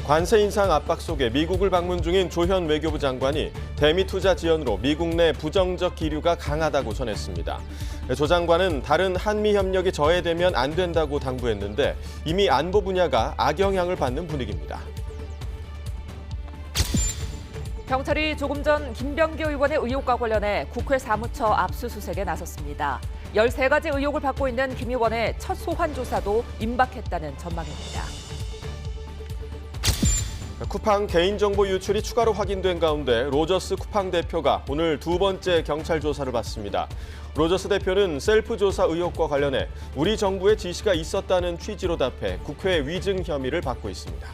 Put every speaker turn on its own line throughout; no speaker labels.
관세 인상 압박 속에 미국을 방문 중인 조현 외교부 장관이 대미 투자 지연으로 미국 내 부정적 기류가 강하다고 전했습니다. 조 장관은 다른 한미 협력이 저해되면 안 된다고 당부했는데 이미 안보 분야가 악영향을 받는 분위기입니다.
경찰이 조금 전 김병기 의원의 의혹과 관련해 국회 사무처 압수수색에 나섰습니다. 13가지 의혹을 받고 있는 김 의원의 첫 소환 조사도 임박했다는 전망입니다.
쿠팡 개인정보 유출이 추가로 확인된 가운데 로저스 쿠팡 대표가 오늘 두 번째 경찰 조사를 받습니다. 로저스 대표는 셀프 조사 의혹과 관련해 우리 정부의 지시가 있었다는 취지로 답해 국회 위증 혐의를 받고 있습니다.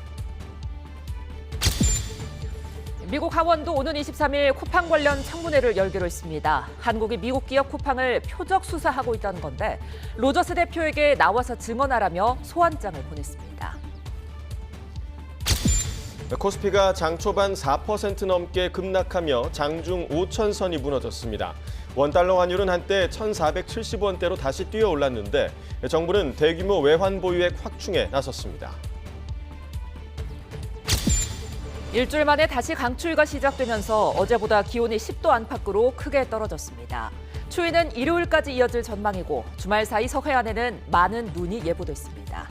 미국 하원도 오는 23일 쿠팡 관련 청문회를 열기로 했습니다. 한국이 미국 기업 쿠팡을 표적 수사하고 있다는 건데 로저스 대표에게 나와서 증언하라며 소환장을 보냈습니다.
코스피가 장 초반 4% 넘게 급락하며 장중 5천선이 무너졌습니다. 원달러 환율은 한때 1,470원대로 다시 뛰어올랐는데 정부는 대규모 외환 보유액 확충에 나섰습니다.
일주일 만에 다시 강추위가 시작되면서 어제보다 기온이 10도 안팎으로 크게 떨어졌습니다. 추위는 일요일까지 이어질 전망이고 주말 사이 서해안에는 많은 눈이 예보됐습니다.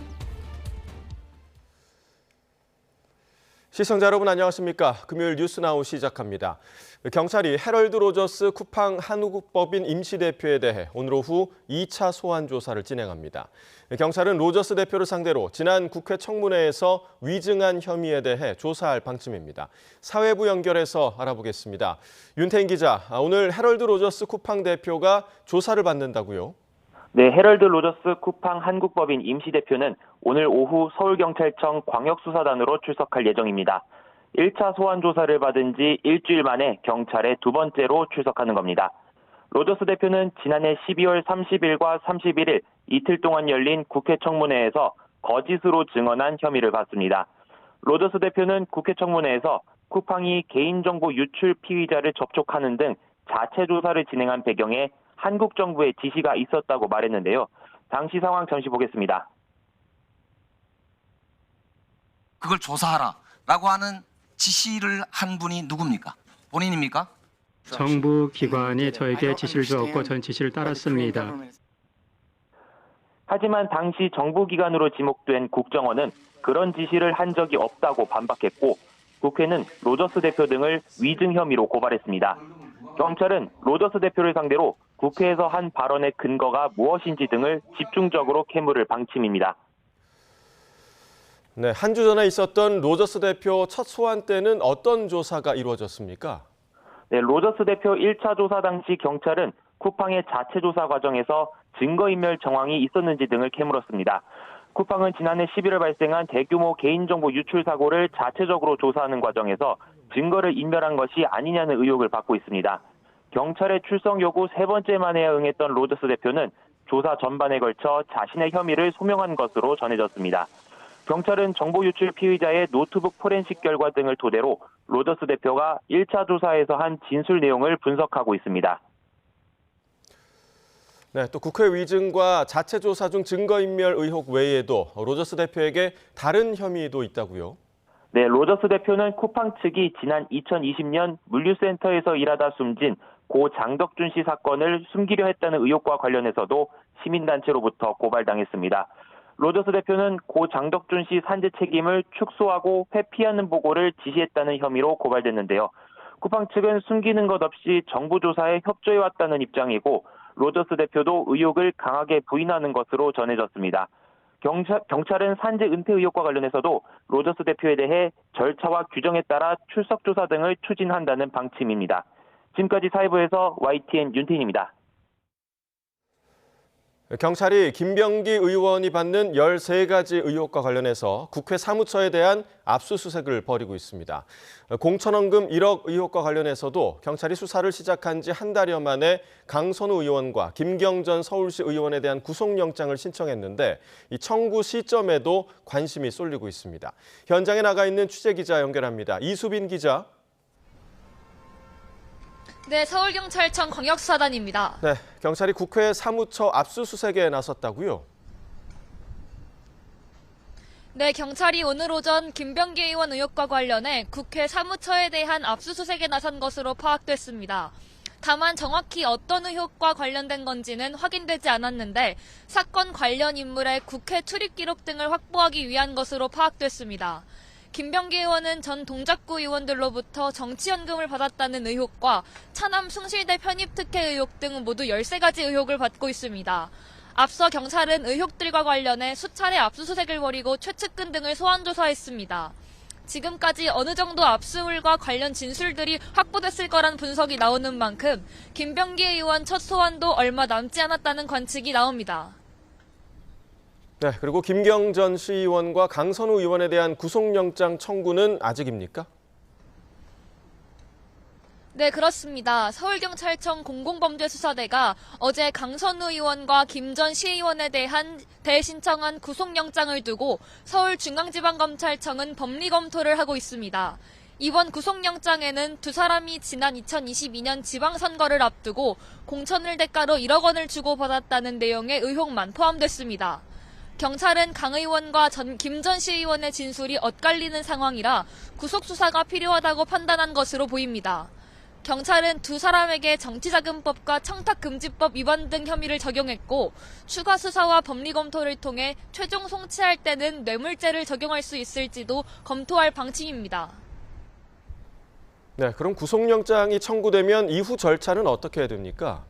시청자 여러분 안녕하십니까? 금요일 뉴스나우 시작합니다. 경찰이 해럴드 로저스 쿠팡 한국법인 임시대표에 대해 오늘 오후 2차 소환 조사를 진행합니다. 경찰은 로저스 대표를 상대로 지난 국회 청문회에서 위증한 혐의에 대해 조사할 방침입니다. 사회부 연결해서 알아보겠습니다. 윤태인 기자, 오늘 해럴드 로저스 쿠팡 대표가 조사를 받는다고요?
네, 해럴드 로저스 쿠팡 한국법인 임시대표는 오늘 오후 서울경찰청 광역수사단으로 출석할 예정입니다. 1차 소환 조사를 받은 지 일주일 만에 경찰에 두 번째로 출석하는 겁니다. 로저스 대표는 지난해 12월 30일과 31일 이틀 동안 열린 국회 청문회에서 거짓으로 증언한 혐의를 받습니다. 로저스 대표는 국회 청문회에서 쿠팡이 개인정보 유출 피의자를 접촉하는 등 자체 조사를 진행한 배경에 한국 정부의 지시가 있었다고 말했는데요. 당시 상황 잠시 보겠습니다.
그걸 조사하라라고 하는 지시를 한 분이 누굽니까? 본인입니까?
정부 기관이 저에게 지시를 주었고 전 지시를 따랐습니다.
하지만 당시 정부기관으로 지목된 국정원은 그런 지시를 한 적이 없다고 반박했고 국회는 로저스 대표 등을 위증 혐의로 고발했습니다. 경찰은 로저스 대표를 상대로 국회에서 한 발언의 근거가 무엇인지 등을 집중적으로 캐물을 방침입니다.
네, 한 주 전에 있었던 로저스 대표 첫 소환 때는 어떤 조사가 이루어졌습니까?
네, 로저스 대표 1차 조사 당시 경찰은 쿠팡의 자체 조사 과정에서 증거인멸 정황이 있었는지 등을 캐물었습니다. 쿠팡은 지난해 11월 발생한 대규모 개인정보 유출 사고를 자체적으로 조사하는 과정에서 증거를 인멸한 것이 아니냐는 의혹을 받고 있습니다. 경찰의 출석 요구 세 번째 만에 응했던 로저스 대표는 조사 전반에 걸쳐 자신의 혐의를 소명한 것으로 전해졌습니다. 경찰은 정보 유출 피의자의 노트북 포렌식 결과 등을 토대로 로저스 대표가 1차 조사에서 한 진술 내용을 분석하고 있습니다.
네, 또 국회 위증과 자체 조사 중 증거인멸 의혹 외에도 로저스 대표에게 다른 혐의도 있다고요?
네, 로저스 대표는 쿠팡 측이 지난 2020년 물류센터에서 일하다 숨진 고 장덕준 씨 사건을 숨기려 했다는 의혹과 관련해서도 시민단체로부터 고발당했습니다. 로저스 대표는 고 장덕준 씨 산재 책임을 축소하고 회피하는 보고를 지시했다는 혐의로 고발됐는데요. 쿠팡 측은 숨기는 것 없이 정부 조사에 협조해왔다는 입장이고 로저스 대표도 의혹을 강하게 부인하는 것으로 전해졌습니다. 경찰은 산재 은폐 의혹과 관련해서도 로저스 대표에 대해 절차와 규정에 따라 출석 조사 등을 추진한다는 방침입니다. 지금까지 사회부에서 YTN 윤태인입니다.
경찰이 김병기 의원이 받는 13가지 의혹과 관련해서 국회 사무처에 대한 압수수색을 벌이고 있습니다. 공천원금 1억 의혹과 관련해서도 경찰이 수사를 시작한 지 한 달여 만에 강선우 의원과 김경전 서울시 의원에 대한 구속영장을 신청했는데 이 청구 시점에도 관심이 쏠리고 있습니다. 현장에 나가 있는 취재기자 연결합니다. 이수빈 기자.
네, 서울경찰청 광역수사단입니다.
네, 경찰이 국회 사무처 압수수색에 나섰다고요?
네, 경찰이 오늘 오전 김병기 의원 의혹과 관련해 국회 사무처에 대한 압수수색에 나선 것으로 파악됐습니다. 다만 정확히 어떤 의혹과 관련된 건지는 확인되지 않았는데 사건 관련 인물의 국회 출입 기록 등을 확보하기 위한 것으로 파악됐습니다. 김병기 의원은 전 동작구 의원들로부터 정치연금을 받았다는 의혹과 차남 숭실대 편입특혜 의혹 등 모두 13가지 의혹을 받고 있습니다. 앞서 경찰은 의혹들과 관련해 수차례 압수수색을 벌이고 최측근 등을 소환 조사했습니다. 지금까지 어느 정도 압수물과 관련 진술들이 확보됐을 거란 분석이 나오는 만큼 김병기 의원 첫 소환도 얼마 남지 않았다는 관측이 나옵니다.
네, 그리고 김경전 시의원과 강선우 의원에 대한 구속영장 청구는 아직입니까?
네, 그렇습니다. 서울경찰청 공공범죄수사대가 어제 강선우 의원과 김 전 시의원에 대한 대신청한 구속영장을 두고 서울중앙지방검찰청은 법리검토를 하고 있습니다. 이번 구속영장에는 두 사람이 지난 2022년 지방선거를 앞두고 공천을 대가로 1억 원을 주고받았다는 내용의 의혹만 포함됐습니다. 경찰은 강 의원과 김 전 시의원의 진술이 엇갈리는 상황이라 구속수사가 필요하다고 판단한 것으로 보입니다. 경찰은 두 사람에게 정치자금법과 청탁금지법 위반 등 혐의를 적용했고 추가 수사와 법리 검토를 통해 최종 송치할 때는 뇌물죄를 적용할 수 있을지도 검토할 방침입니다.
네, 그럼 구속영장이 청구되면 이후 절차는 어떻게 해야 됩니까?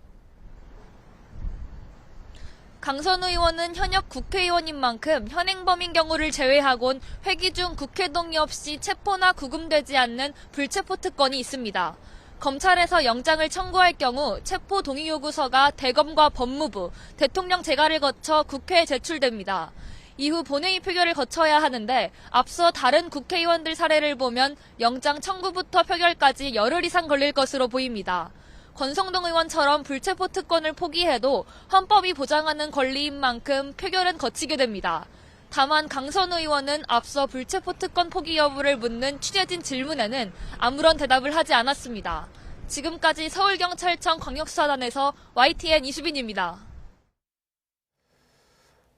강선우 의원은 현역 국회의원인 만큼 현행범인 경우를 제외하곤 회기 중 국회 동의 없이 체포나 구금되지 않는 불체포 특권이 있습니다. 검찰에서 영장을 청구할 경우 체포 동의 요구서가 대검과 법무부, 대통령 재가를 거쳐 국회에 제출됩니다. 이후 본회의 표결을 거쳐야 하는데 앞서 다른 국회의원들 사례를 보면 영장 청구부터 표결까지 열흘 이상 걸릴 것으로 보입니다. 권성동 의원처럼 불체포 특권을 포기해도 헌법이 보장하는 권리인 만큼 표결은 거치게 됩니다. 다만 강선우 의원은 앞서 불체포 특권 포기 여부를 묻는 취재진 질문에는 아무런 대답을 하지 않았습니다. 지금까지 서울경찰청 광역수사단에서 YTN 이수빈입니다.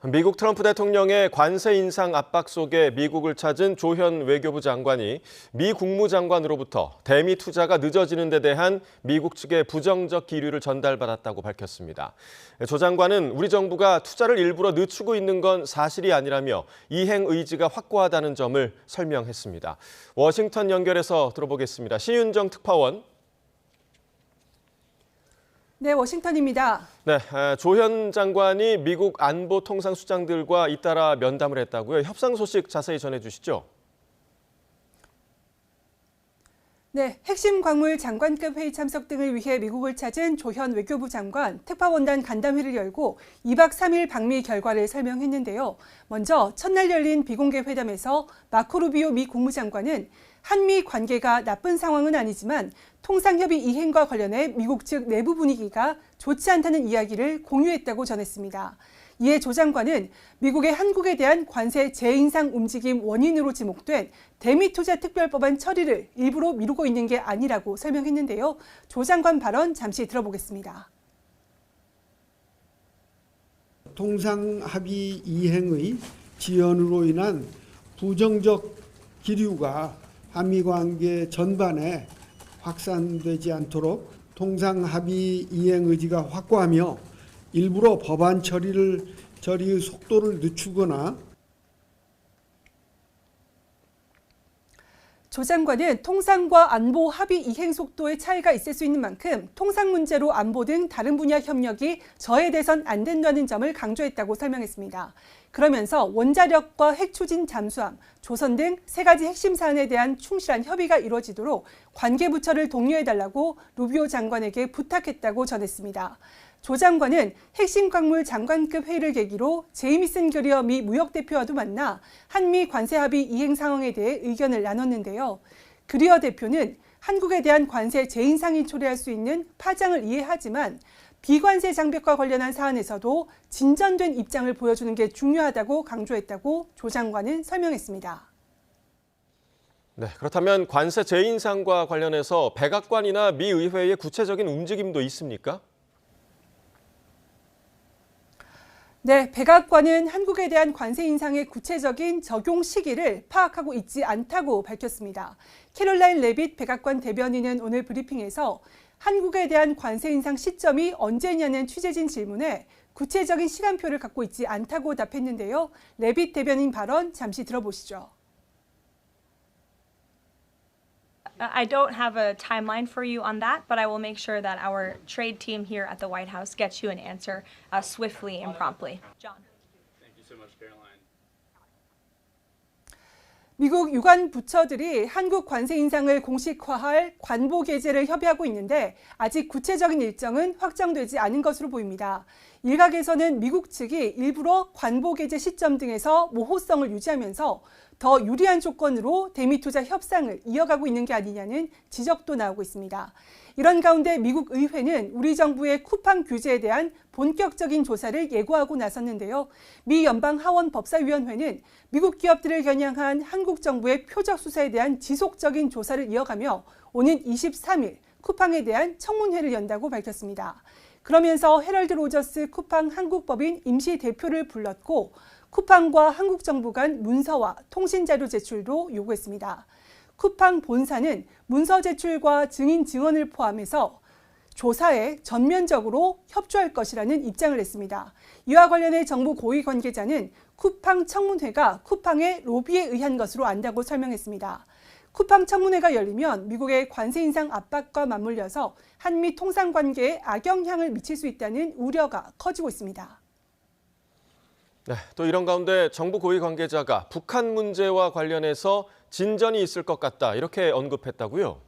미국 트럼프 대통령의 관세 인상 압박 속에 미국을 찾은 조현 외교부 장관이 미 국무장관으로부터 대미 투자가 늦어지는 데 대한 미국 측의 부정적 기류를 전달받았다고 밝혔습니다. 조 장관은 우리 정부가 투자를 일부러 늦추고 있는 건 사실이 아니라며 이행 의지가 확고하다는 점을 설명했습니다. 워싱턴 연결해서 들어보겠습니다. 신윤정 특파원.
네, 워싱턴입니다.
네, 조현 장관이 미국 안보 통상수장들과 잇따라 면담을 했다고요. 협상 소식 자세히 전해주시죠.
네, 핵심 광물 장관급 회의 참석 등을 위해 미국을 찾은 조현 외교부 장관 특파원단 간담회를 열고 2박 3일 방미 결과를 설명했는데요. 먼저 첫날 열린 비공개 회담에서 마코 루비오 미 국무장관은 한미 관계가 나쁜 상황은 아니지만 통상협의 이행과 관련해 미국 측 내부 분위기가 좋지 않다는 이야기를 공유했다고 전했습니다. 이에 조 장관은 미국의 한국에 대한 관세 재인상 움직임 원인으로 지목된 대미 투자 특별법안 처리를 일부러 미루고 있는 게 아니라고 설명했는데요. 조 장관 발언 잠시 들어보겠습니다.
통상합의 이행의 지연으로 인한 부정적 기류가 한미관계 전반에 확산되지 않도록 통상합의 이행 의지가 확고하며 일부러 법안 처리의 속도를 늦추거나
조 장관은 통상과 안보 합의 이행 속도의 차이가 있을 수 있는 만큼 통상 문제로 안보 등 다른 분야 협력이 저해돼선 안 된다는 점을 강조했다고 설명했습니다. 그러면서 원자력과 핵 추진 잠수함, 조선 등 3가지 핵심 사안에 대한 충실한 협의가 이루어지도록 관계부처를 독려해달라고 루비오 장관에게 부탁했다고 전했습니다. 조 장관은 핵심 광물 장관급 회의를 계기로 제이미슨 그리어 미 무역대표와도 만나 한미 관세 합의 이행 상황에 대해 의견을 나눴는데요. 그리어 대표는 한국에 대한 관세 재인상이 초래할 수 있는 파장을 이해하지만 비관세 장벽과 관련한 사안에서도 진전된 입장을 보여주는 게 중요하다고 강조했다고 조 장관은 설명했습니다.
네, 그렇다면 관세 재인상과 관련해서 백악관이나 미 의회의 구체적인 움직임도 있습니까?
네, 백악관은 한국에 대한 관세 인상의 구체적인 적용 시기를 파악하고 있지 않다고 밝혔습니다. 캐롤라인 레빗 백악관 대변인은 오늘 브리핑에서 한국에 대한 관세 인상 시점이 언제냐는 취재진 질문에 구체적인 시간표를 갖고 있지 않다고 답했는데요. 레빗 대변인 발언 잠시 들어보시죠.
I don't have a timeline for you on that, but I will make sure that our trade team here at the White House gets you an answer swiftly and promptly. John.
Thank you so much, Caroline.
미국 유관 부처들이 한국 관세 인상을 공식화할 관보 게재를 협의하고 있는데 아직 구체적인 일정은 확정되지 않은 것으로 보입니다. 일각에서는 미국 측이 일부러 관보 게재 시점 등에서 모호성을 유지하면서 더 유리한 조건으로 대미 투자 협상을 이어가고 있는 게 아니냐는 지적도 나오고 있습니다. 이런 가운데 미국 의회는 우리 정부의 쿠팡 규제에 대한 본격적인 조사를 예고하고 나섰는데요. 미 연방하원법사위원회는 미국 기업들을 겨냥한 한국 정부의 표적 수사에 대한 지속적인 조사를 이어가며 오는 23일 쿠팡에 대한 청문회를 연다고 밝혔습니다. 그러면서 헤럴드 로저스 쿠팡 한국법인 임시 대표를 불렀고 쿠팡과 한국 정부 간 문서와 통신 자료 제출도 요구했습니다. 쿠팡 본사는 문서 제출과 증인 증언을 포함해서 조사에 전면적으로 협조할 것이라는 입장을 냈습니다. 이와 관련해 정부 고위 관계자는 쿠팡 청문회가 쿠팡의 로비에 의한 것으로 안다고 설명했습니다. 쿠팡 청문회가 열리면 미국의 관세 인상 압박과 맞물려서 한미 통상 관계에 악영향을 미칠 수 있다는 우려가 커지고 있습니다.
네, 또 이런 가운데 정부 고위 관계자가 북한 문제와 관련해서 진전이 있을 것 같다 이렇게 언급했다고요?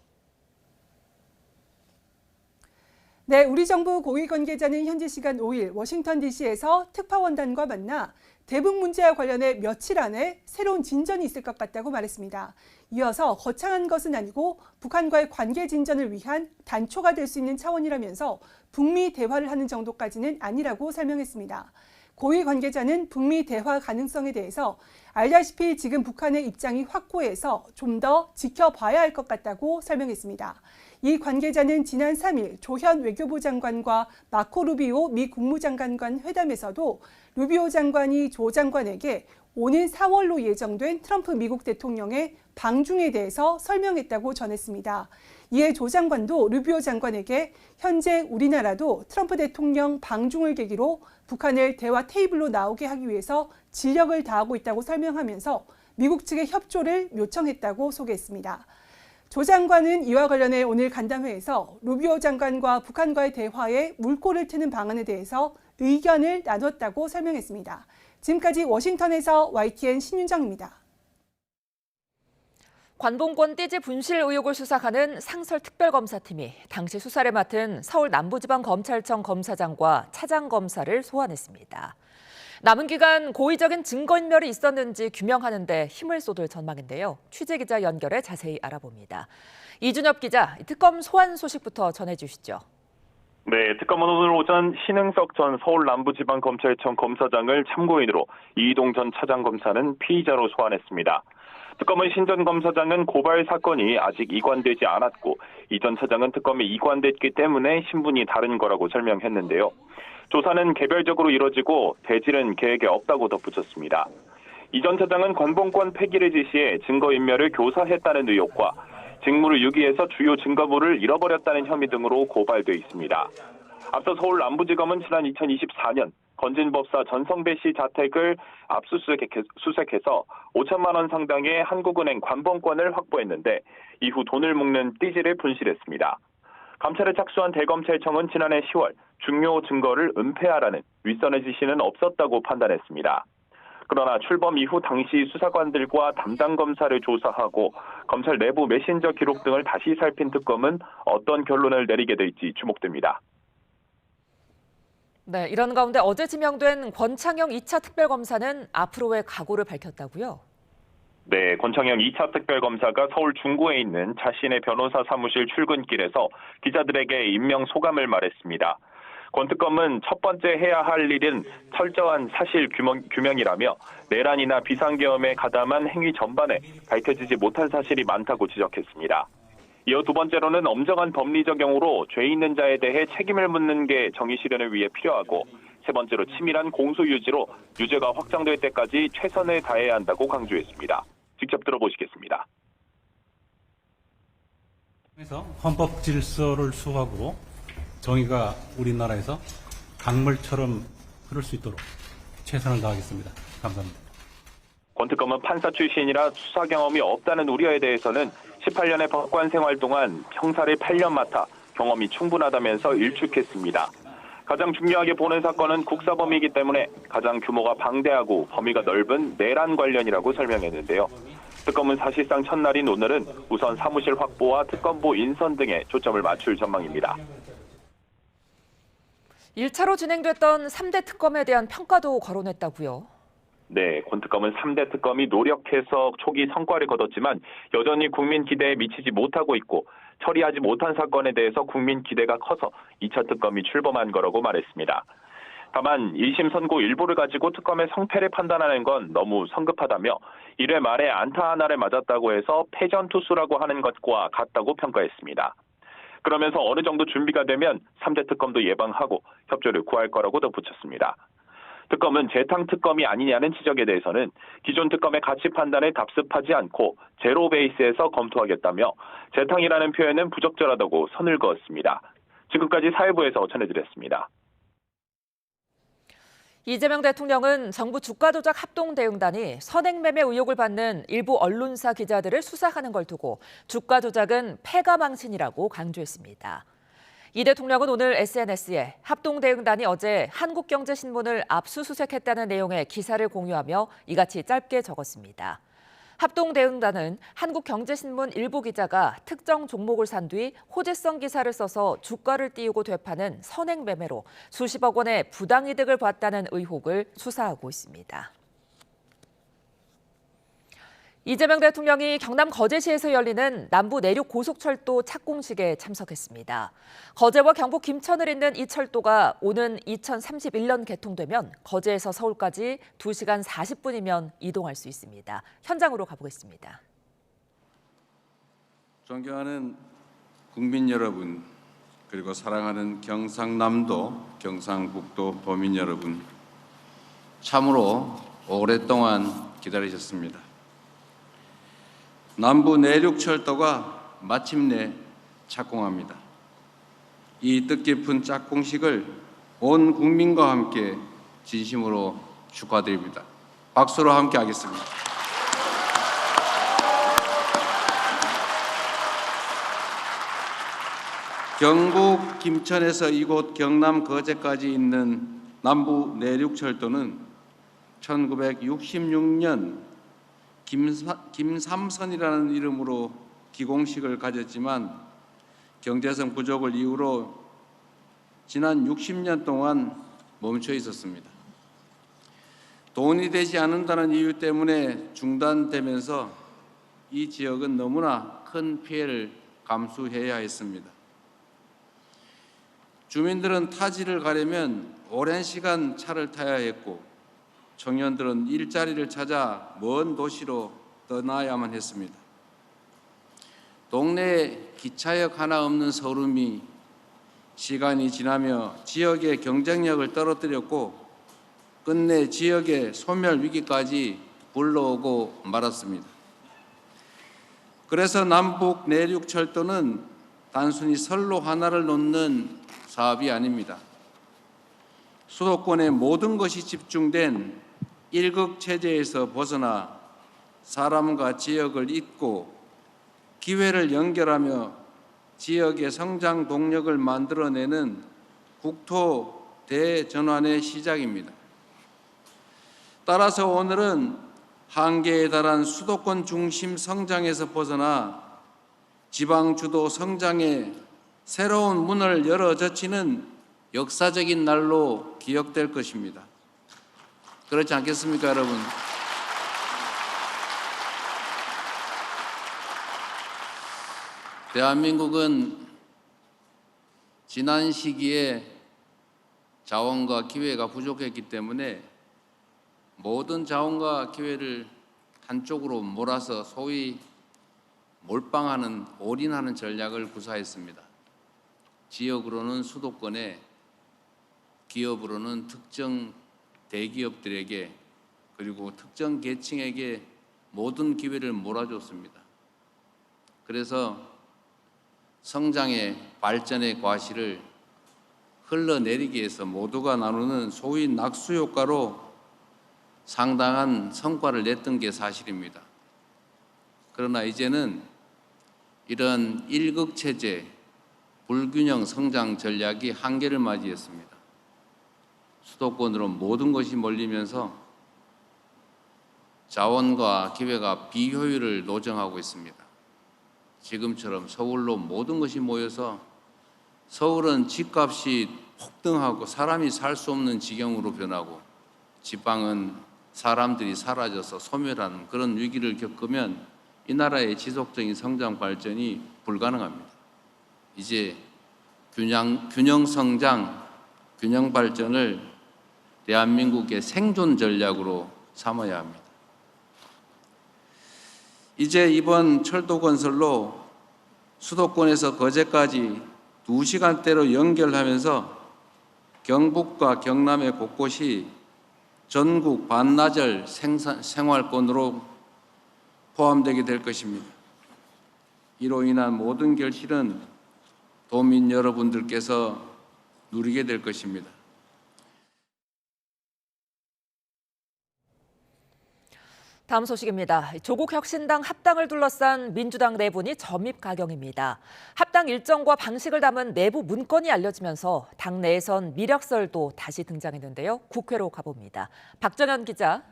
네, 우리 정부 고위 관계자는 현지 시간 5일 워싱턴 DC에서 특파원단과 만나 대북 문제와 관련해 며칠 안에 새로운 진전이 있을 것 같다고 말했습니다. 이어서 거창한 것은 아니고 북한과의 관계 진전을 위한 단초가 될 수 있는 차원이라면서 북미 대화를 하는 정도까지는 아니라고 설명했습니다. 고위 관계자는 북미 대화 가능성에 대해서 알다시피 지금 북한의 입장이 확고해서 좀 더 지켜봐야 할 것 같다고 설명했습니다. 이 관계자는 지난 3일 조현 외교부 장관과 마코 루비오 미 국무장관 간 회담에서도 루비오 장관이 조 장관에게 오는 4월로 예정된 트럼프 미국 대통령의 방중에 대해서 설명했다고 전했습니다. 이에 조 장관도 루비오 장관에게 현재 우리나라도 트럼프 대통령 방중을 계기로 북한을 대화 테이블로 나오게 하기 위해서 진력을 다하고 있다고 설명하면서 미국 측의 협조를 요청했다고 소개했습니다. 조 장관은 이와 관련해 오늘 간담회에서 루비오 장관과 북한과의 대화에 물꼬를 트는 방안에 대해서 의견을 나눴다고 설명했습니다. 지금까지 워싱턴에서 YTN 신윤정입니다.
관봉권 띠지 분실 의혹을 수사하는 상설특별검사팀이 당시 수사를 맡은 서울 남부지방검찰청 검사장과 차장검사를 소환했습니다. 남은 기간 고의적인 증거인멸이 있었는지 규명하는 데 힘을 쏟을 전망인데요. 취재기자 연결해 자세히 알아봅니다. 이준엽 기자, 특검 소환 소식부터 전해주시죠.
네, 특검은 오늘 오전 신흥석 전 서울 남부지방검찰청 검사장을 참고인으로 이희동 전 차장검사는 피의자로 소환했습니다. 특검은 신 전 검사장은 고발 사건이 아직 이관되지 않았고 이 전 차장은 특검에 이관됐기 때문에 신분이 다른 거라고 설명했는데요. 조사는 개별적으로 이뤄지고 대질은 계획에 없다고 덧붙였습니다. 이 전 차장은 관봉권 폐기를 지시해 증거인멸을 교사했다는 의혹과 직무를 유기해서 주요 증거물을 잃어버렸다는 혐의 등으로 고발돼 있습니다. 앞서 서울 남부지검은 지난 2024년 건진법사 전성배 씨 자택을 압수수색해서 5천만 원 상당의 한국은행 관봉권을 확보했는데 이후 돈을 묶는 띠지를 분실했습니다. 감찰에 착수한 대검찰청은 지난해 10월 중요 증거를 은폐하라는 윗선의 지시는 없었다고 판단했습니다. 그러나 출범 이후 당시 수사관들과 담당 검사를 조사하고 검찰 내부 메신저 기록 등을 다시 살핀 특검은 어떤 결론을 내리게 될지 주목됩니다.
네, 이런 가운데 어제 지명된 권창영 2차 특별검사는 앞으로의 각오를 밝혔다고요?
네, 권창영 2차 특별검사가 서울 중구에 있는 자신의 변호사 사무실 출근길에서 기자들에게 임명 소감을 말했습니다. 권 특검은 첫 번째 해야 할 일은 철저한 사실 규명이라며 내란이나 비상계엄에 가담한 행위 전반에 밝혀지지 못한 사실이 많다고 지적했습니다. 이어 두 번째로는 엄정한 법리 적용으로 죄 있는 자에 대해 책임을 묻는 게 정의 실현을 위해 필요하고 세 번째로 치밀한 공소 유지로 유죄가 확정될 때까지 최선을 다해야 한다고 강조했습니다. 직접 들어보시겠습니다.
그래서 헌법 질서를 수호하고 정의가 우리나라에서 강물처럼 흐를 수 있도록 최선을 다하겠습니다. 감사합니다.
권 특검은 판사 출신이라 수사 경험이 없다는 우려에 대해서는 18년의 법관 생활 동안 형사를 8년 맡아 경험이 충분하다면서 일축했습니다. 가장 중요하게 보는 사건은 국사범이기 때문에 가장 규모가 방대하고 범위가 넓은 내란 관련이라고 설명했는데요. 특검은 사실상 첫날인 오늘은 우선 사무실 확보와 특검보 인선 등에 초점을 맞출 전망입니다.
1차로 진행됐던 3대 특검에 대한 평가도 거론했다고요.
네, 권 특검은 3대 특검이 노력해서 초기 성과를 거뒀지만 여전히 국민 기대에 미치지 못하고 있고 처리하지 못한 사건에 대해서 국민 기대가 커서 2차 특검이 출범한 거라고 말했습니다. 다만 1심 선고 일부를 가지고 특검의 성패를 판단하는 건 너무 성급하다며 1회 말에 안타 하나를 맞았다고 해서 패전투수라고 하는 것과 같다고 평가했습니다. 그러면서 어느 정도 준비가 되면 3대 특검도 예방하고 협조를 구할 거라고 덧붙였습니다. 특검은 재탕 특검이 아니냐는 지적에 대해서는 기존 특검의 가치 판단에 답습하지 않고 제로 베이스에서 검토하겠다며 재탕이라는 표현은 부적절하다고 선을 그었습니다. 지금까지 사회부에서 전해드렸습니다.
이재명 대통령은 정부 주가 조작 합동 대응단이 선행 매매 의혹을 받는 일부 언론사 기자들을 수사하는 걸 두고 주가 조작은 패가망신이라고 강조했습니다. 이 대통령은 오늘 SNS에 합동 대응단이 어제 한국경제신문을 압수수색했다는 내용의 기사를 공유하며 이같이 짧게 적었습니다. 합동 대응단은 한국경제신문 일부 기자가 특정 종목을 산 뒤 호재성 기사를 써서 주가를 띄우고 되파는 선행 매매로 수십억 원의 부당이득을 봤다는 의혹을 수사하고 있습니다. 이재명 대통령이 경남 거제시에서 열리는 남부 내륙 고속철도 착공식에 참석했습니다. 거제와 경북 김천을 잇는 이 철도가 오는 2031년 개통되면 거제에서 서울까지 2시간 40분이면 이동할 수 있습니다. 현장으로 가보겠습니다.
존경하는 국민 여러분, 그리고 사랑하는 경상남도, 경상북도 도민 여러분, 참으로 오랫동안 기다리셨습니다. 남부 내륙철도가 마침내 착공합니다. 이 뜻깊은 착공식을 온 국민과 함께 진심으로 축하드립니다. 박수로 함께 하겠습니다. 경북 김천에서 이곳 경남 거제까지 있는 남부 내륙철도는 1966년 김삼선이라는 이름으로 기공식을 가졌지만 경제성 부족을 이유로 지난 60년 동안 멈춰 있었습니다. 돈이 되지 않는다는 이유 때문에 중단되면서 이 지역은 너무나 큰 피해를 감수해야 했습니다. 주민들은 타지를 가려면 오랜 시간 차를 타야 했고 청년들은 일자리를 찾아 먼 도시로 떠나야만 했습니다. 동네에 기차역 하나 없는 서름이 시간이 지나며 지역의 경쟁력을 떨어뜨렸고 끝내 지역의 소멸 위기까지 불러오고 말았습니다. 그래서 남북 내륙철도는 단순히 선로 하나를 놓는 사업이 아닙니다. 수도권의 모든 것이 집중된 일극 체제에서 벗어나 사람과 지역을 잇고 기회를 연결하며 지역의 성장 동력을 만들어내는 국토 대전환의 시작입니다. 따라서 오늘은 한계에 달한 수도권 중심 성장에서 벗어나 지방 주도 성장의 새로운 문을 열어젖히는 역사적인 날로 기억될 것입니다. 그렇지 않겠습니까, 여러분? 대한민국은 지난 시기에 자원과 기회가 부족했기 때문에 모든 자원과 기회를 한쪽으로 몰아서 소위 몰빵하는, 올인하는 전략을 구사했습니다. 지역으로는 수도권에 기업으로는 특정 대기업들에게 그리고 특정 계층에게 모든 기회를 몰아줬습니다. 그래서 성장의 발전의 과실을 흘러내리기 위해서 모두가 나누는 소위 낙수 효과로 상당한 성과를 냈던 게 사실입니다. 그러나 이제는 이런 일극체제, 불균형 성장 전략이 한계를 맞이했습니다. 수도권으로 모든 것이 몰리면서 자원과 기회가 비효율을 노정하고 있습니다. 지금처럼 서울로 모든 것이 모여서 서울은 집값이 폭등하고 사람이 살 수 없는 지경으로 변하고 지방은 사람들이 사라져서 소멸하는 그런 위기를 겪으면 이 나라의 지속적인 성장 발전이 불가능합니다. 이제 균형 성장, 균형 발전을 대한민국의 생존 전략으로 삼아야 합니다. 이제 이번 철도 건설로 수도권에서 거제까지 2시간대로 연결하면서 경북과 경남의 곳곳이 전국 반나절 생활권으로 포함되게 될 것입니다. 이로 인한 모든 결실은 도민 여러분들께서 누리게 될 것입니다.
다음 소식입니다. 조국 혁신당 합당을 둘러싼 민주당 내분이 점입가경입니다. 합당 일정과 방식을 담은 내부 문건이 알려지면서 당 내에선 미력설도 다시 등장했는데요. 국회로 가봅니다. 박정현 기자.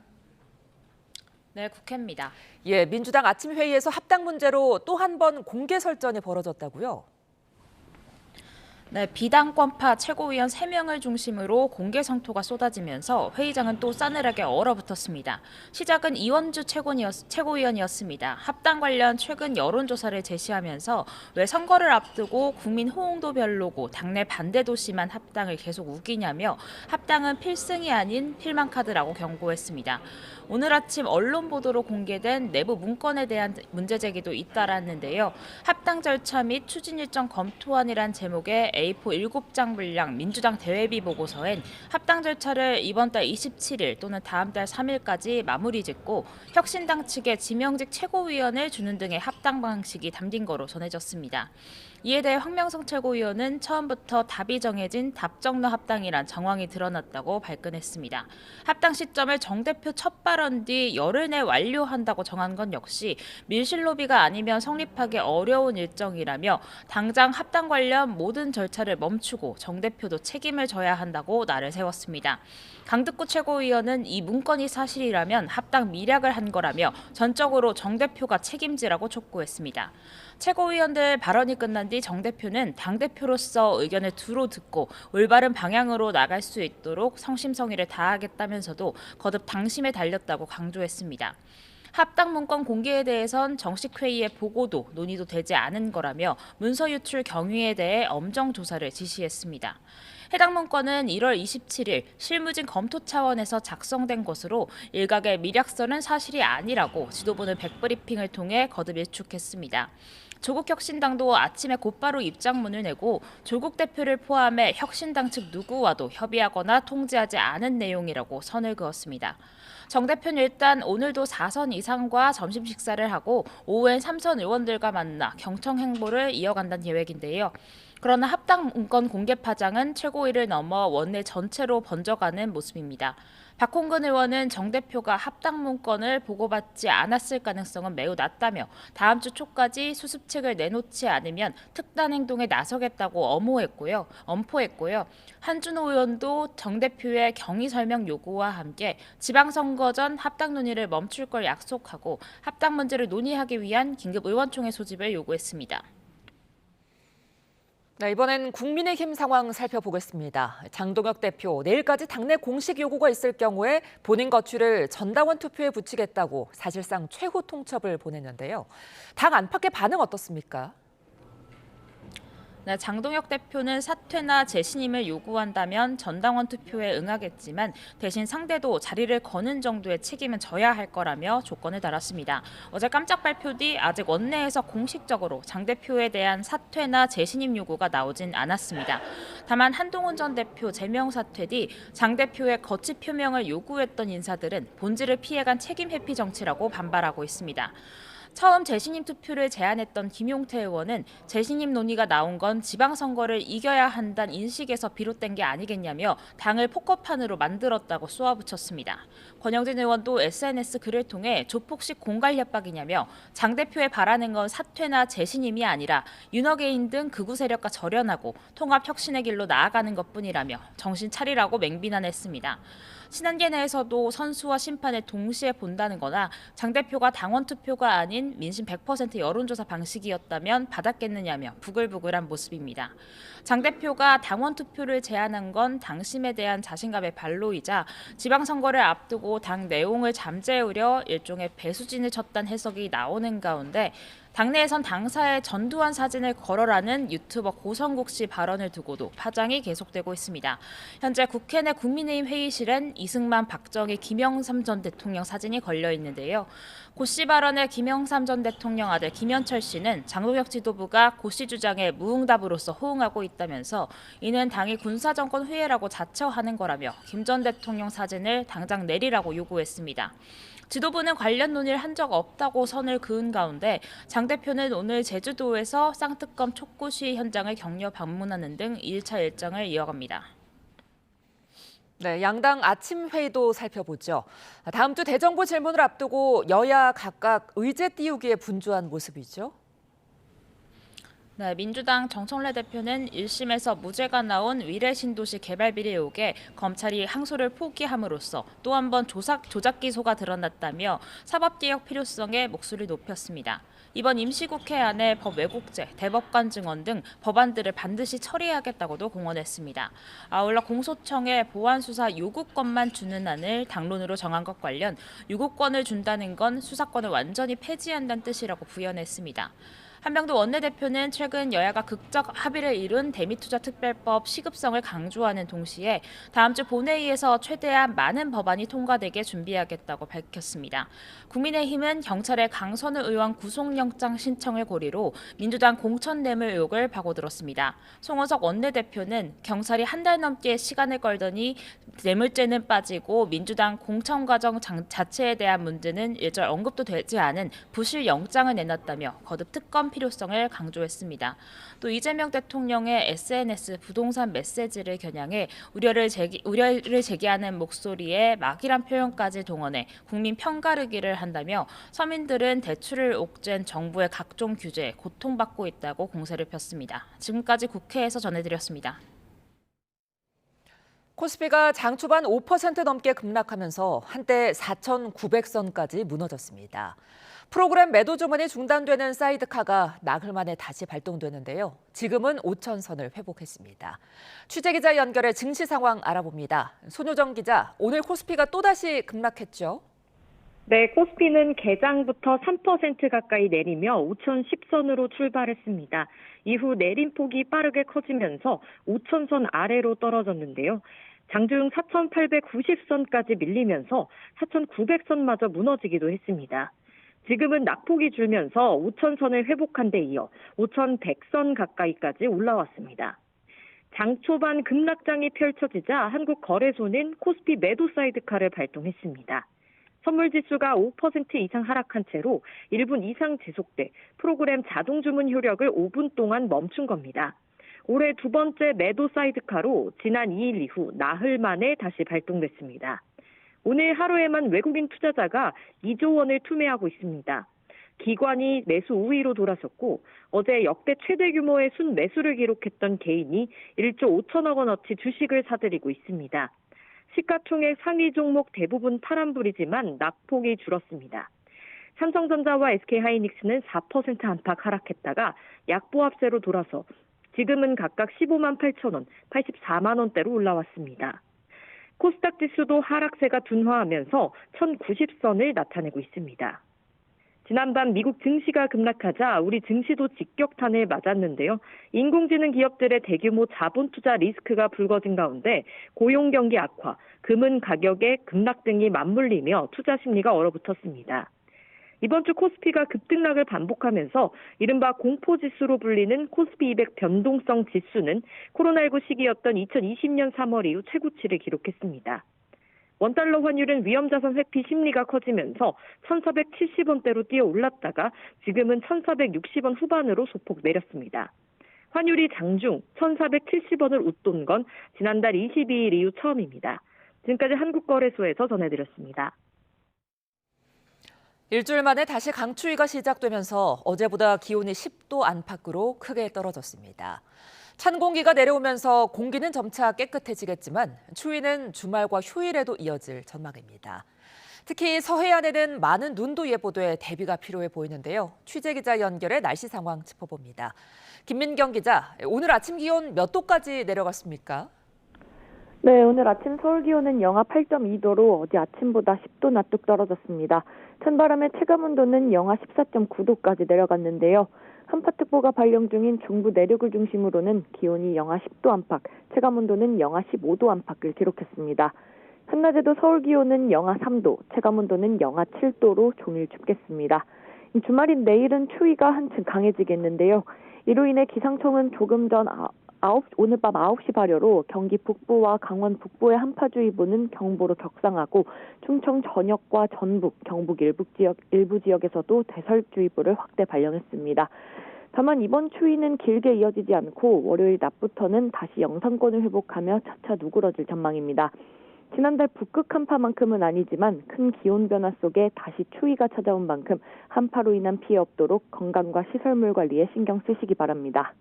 네, 국회입니다.
예, 민주당 아침 회의에서 합당 문제로 또 한 번 공개 설전이 벌어졌다고요?
네, 비당권파 최고위원 3명을 중심으로 공개 성토가 쏟아지면서 회의장은 또 싸늘하게 얼어붙었습니다. 시작은 이원주 최고위원이었습니다. 합당 관련 최근 여론조사를 제시하면서 왜 선거를 앞두고 국민 호응도 별로고 당내 반대도 심한 합당을 계속 우기냐며 합당은 필승이 아닌 필망카드라고 경고했습니다. 오늘 아침 언론 보도로 공개된 내부 문건에 대한 문제 제기도 잇따랐는데요. 합당 절차 및 추진 일정 검토안이란 제목의 A4 7장 분량 민주당 대회비 보고서엔 합당 절차를 이번 달 27일 또는 다음 달 3일까지 마무리 짓고 혁신당 측에 지명직 최고위원을 주는 등의 합당 방식이 담긴 거로 전해졌습니다. 이에 대해 황명성 최고위원은 처음부터 답이 정해진 답정너 합당이란 정황이 드러났다고 발끈했습니다. 합당 시점을 정 대표 첫 발언 뒤 열흘 내 완료한다고 정한 건 역시 밀실로비가 아니면 성립하기 어려운 일정이라며 당장 합당 관련 모든 절차를 멈추고 정 대표도 책임을 져야 한다고 날을 세웠습니다. 강득구 최고위원은 이 문건이 사실이라면 합당 미략을 한 거라며 전적으로 정 대표가 책임지라고 촉구했습니다. 최고위원들 발언이 끝난 뒤 정 대표는 당대표로서 의견을 두루 듣고 올바른 방향으로 나갈 수 있도록 성심성의를 다하겠다면서도 거듭 당심에 달렸다고 강조했습니다. 합당 문건 공개에 대해선 정식 회의의 보고도 논의도 되지 않은 거라며 문서 유출 경위에 대해 엄정 조사를 지시했습니다. 해당 문건은 1월 27일 실무진 검토 차원에서 작성된 것으로 일각의 미략설은 사실이 아니라고 지도부는 백브리핑을 통해 거듭 일축했습니다. 조국 혁신당도 아침에 곧바로 입장문을 내고 조국 대표를 포함해 혁신당 측 누구와도 협의하거나 통지하지 않은 내용이라고 선을 그었습니다. 정 대표는 일단 오늘도 4선 이상과 점심 식사를 하고 오후엔 3선 의원들과 만나 경청 행보를 이어간다는 계획인데요. 그러나 합당 문건 공개 파장은 최고위를 넘어 원내 전체로 번져가는 모습입니다. 박홍근 의원은 정 대표가 합당 문건을 보고받지 않았을 가능성은 매우 낮다며 다음 주 초까지 수습책을 내놓지 않으면 특단 행동에 나서겠다고 엄포했고요. 한준호 의원도 정 대표의 경위 설명 요구와 함께 지방선거 전 합당 논의를 멈출 걸 약속하고 합당 문제를 논의하기 위한 긴급 의원총회 소집을 요구했습니다.
네, 이번엔 국민의힘 상황 살펴보겠습니다. 장동혁 대표, 내일까지 당내 공식 요구가 있을 경우에 본인 거취를 전당원 투표에 붙이겠다고 사실상 최후 통첩을 보냈는데요. 당 안팎의 반응 어떻습니까?
장동혁 대표는 사퇴나 재신임을 요구한다면 전당원 투표에 응하겠지만 대신 상대도 자리를 거는 정도의 책임은 져야 할 거라며 조건을 달았습니다. 어제 깜짝 발표 뒤 아직 원내에서 공식적으로 장 대표에 대한 사퇴나 재신임 요구가 나오진 않았습니다. 다만 한동훈 전 대표 제명 사퇴 뒤 장 대표의 거취 표명을 요구했던 인사들은 본질을 피해간 책임 회피 정치라고 반발하고 있습니다. 처음 재신임 투표를 제안했던 김용태 의원은 재신임 논의가 나온 건 지방선거를 이겨야 한다는 인식에서 비롯된 게 아니겠냐며 당을 포커판으로 만들었다고 쏘아붙였습니다. 권영진 의원도 SNS 글을 통해 조폭식 공갈 협박이냐며 장 대표에 바라는 건 사퇴나 재신임이 아니라 윤어게인 등 극우 세력과 절연하고 통합 혁신의 길로 나아가는 것뿐이라며 정신 차리라고 맹비난했습니다. 친한계 내에서도 선수와 심판을 동시에 본다는 거나 장 대표가 당원 투표가 아닌 민심 100% 여론조사 방식이었다면 받았겠느냐며 부글부글한 모습입니다. 장 대표가 당원 투표를 제안한 건 당심에 대한 자신감의 발로이자 지방선거를 앞두고 당 내용을 잠재우려 일종의 배수진을 쳤다는 해석이 나오는 가운데 당내에선 당사에 전두환 사진을 걸어라는 유튜버 고성국 씨 발언을 두고도 파장이 계속되고 있습니다. 현재 국회 내 국민의힘 회의실엔 이승만, 박정희, 김영삼 전 대통령 사진이 걸려 있는데요. 고 씨 발언에 김영삼 전 대통령 아들 김현철 씨는 장동혁 지도부가 고 씨 주장에 무응답으로서 호응하고 있다면서 이는 당이 군사정권 후예라고 자처하는 거라며 김 전 대통령 사진을 당장 내리라고 요구했습니다. 지도부는 관련 논의를 한 적 없다고 선을 그은 가운데 장 대표는 오늘 제주도에서 쌍특검 촉구 시위 현장을 격려 방문하는 등 1차 일정을 이어갑니다.
네, 양당 아침 회의도 살펴보죠. 다음 주 대정부 질문을 앞두고 여야 각각 의제 띄우기에 분주한 모습이죠.
네, 민주당 정청래 대표는 1심에서 무죄가 나온 위례 신도시 개발 비리 의혹에 검찰이 항소를 포기함으로써 또 한 번 조작 기소가 드러났다며 사법개혁 필요성에 목소리를 높였습니다. 이번 임시국회 안에 법 왜곡죄, 대법관 증언 등 법안들을 반드시 처리하겠다고도 공언했습니다. 아울러 공소청에 보안수사 요구권만 주는 안을 당론으로 정한 것 관련 요구권을 준다는 건 수사권을 완전히 폐지한다는 뜻이라고 부연했습니다. 한명도 원내대표는 최근 여야가 극적 합의를 이룬 대미투자특별법 시급성을 강조하는 동시에 다음 주 본회의에서 최대한 많은 법안이 통과되게 준비하겠다고 밝혔습니다. 국민의힘은 경찰의 강선우 의원 구속영장 신청을 고리로 민주당 공천뇌물 의혹을 파고들었습니다. 송원석 원내대표는 경찰이 한 달 넘게 시간을 걸더니 뇌물죄는 빠지고 민주당 공천 과정 자체에 대한 문제는 일절 언급도 되지 않은 부실 영장을 내놨다며 거듭 특검 필요성을 강조했습니다. 또 이재명 대통령의 SNS 부동산 메시지를 겨냥해 우려를 제기하는 목소리에 막이란 표현까지 동원해 국민 편가르기를 한다며 서민들은 대출을 옥죄는 정부의 각종 규제에 고통받고 있다고 공세를 폈습니다. 지금까지 국회에서 전해드렸습니다.
코스피가 장 초반 5% 넘게 급락하면서 한때 4,900선까지 무너졌습니다. 프로그램 매도 주문이 중단되는 사이드카가 나흘 만에 다시 발동되는데요. 지금은 5,000선을 회복했습니다. 취재기자 연결해 증시 상황 알아봅니다. 손효정 기자, 오늘 코스피가 또다시 급락했죠?
네, 코스피는 개장부터 3% 가까이 내리며 5,010선으로 출발했습니다. 이후 내림폭이 빠르게 커지면서 5,000선 아래로 떨어졌는데요. 장중 4,890선까지 밀리면서 4,900선마저 무너지기도 했습니다. 지금은 낙폭이 줄면서 5,000선을 회복한 데 이어 5,100선 가까이까지 올라왔습니다. 장 초반 급락장이 펼쳐지자 한국거래소는 코스피 매도 사이드카를 발동했습니다. 선물지수가 5% 이상 하락한 채로 1분 이상 지속돼 프로그램 자동 주문 효력을 5분 동안 멈춘 겁니다. 올해 두 번째 매도 사이드카로 지난 2일 이후 나흘 만에 다시 발동됐습니다. 오늘 하루에만 외국인 투자자가 2조 원을 투매하고 있습니다. 기관이 매수 우위로 돌아섰고 어제 역대 최대 규모의 순매수를 기록했던 개인이 1조 5천억 원어치 주식을 사들이고 있습니다. 시가총액 상위 종목 대부분 파란불이지만 낙폭이 줄었습니다. 삼성전자와 SK하이닉스는 4% 안팎 하락했다가 약보합세로 돌아서 지금은 각각 15만 8천 원, 84만 원대로 올라왔습니다. 코스닥 지수도 하락세가 둔화하면서 1,090선을 나타내고 있습니다. 지난밤 미국 증시가 급락하자 우리 증시도 직격탄을 맞았는데요. 인공지능 기업들의 대규모 자본 투자 리스크가 불거진 가운데 고용 경기 악화, 금은 가격의 급락 등이 맞물리며 투자 심리가 얼어붙었습니다. 이번 주 코스피가 급등락을 반복하면서 이른바 공포지수로 불리는 코스피 200 변동성 지수는 코로나19 시기였던 2020년 3월 이후 최고치를 기록했습니다. 원달러 환율은 위험자산 회피 심리가 커지면서 1,470원대로 뛰어 올랐다가 지금은 1,460원 후반으로 소폭 내렸습니다. 환율이 장중 1,470원을 웃돈 건 지난달 22일 이후 처음입니다. 지금까지 한국거래소에서 전해드렸습니다.
일주일 만에 다시 강추위가 시작되면서 어제보다 기온이 10도 안팎으로 크게 떨어졌습니다. 찬 공기가 내려오면서 공기는 점차 깨끗해지겠지만 추위는 주말과 휴일에도 이어질 전망입니다. 특히 서해안에는 많은 눈도 예보돼 대비가 필요해 보이는데요. 취재기자 연결해 날씨 상황 짚어봅니다. 김민경 기자, 오늘 아침 기온 몇 도까지 내려갔습니까?
네, 오늘 아침 서울 기온은 영하 8.2도로 어제 아침보다 10도 나뚝 떨어졌습니다. 찬바람의 체감온도는 영하 14.9도까지 내려갔는데요. 한파특보가 발령 중인 중부 내륙을 중심으로는 기온이 영하 10도 안팎, 체감온도는 영하 15도 안팎을 기록했습니다. 한낮에도 서울 기온은 영하 3도, 체감온도는 영하 7도로 종일 춥겠습니다. 주말인 내일은 추위가 한층 강해지겠는데요. 이로 인해 기상청은 조금 전 오늘 밤 9시 발효로 경기 북부와 강원 북부의 한파주의보는 경보로 격상하고 충청 전역과 전북, 경북 일부 지역에서도 대설주의보를 확대 발령했습니다. 다만 이번 추위는 길게 이어지지 않고 월요일 낮부터는 다시 영상권을 회복하며 차차 누그러질 전망입니다. 지난달 북극 한파만큼은 아니지만 큰 기온 변화 속에 다시 추위가 찾아온 만큼 한파로 인한 피해 없도록 건강과 시설물 관리에 신경 쓰시기 바랍니다.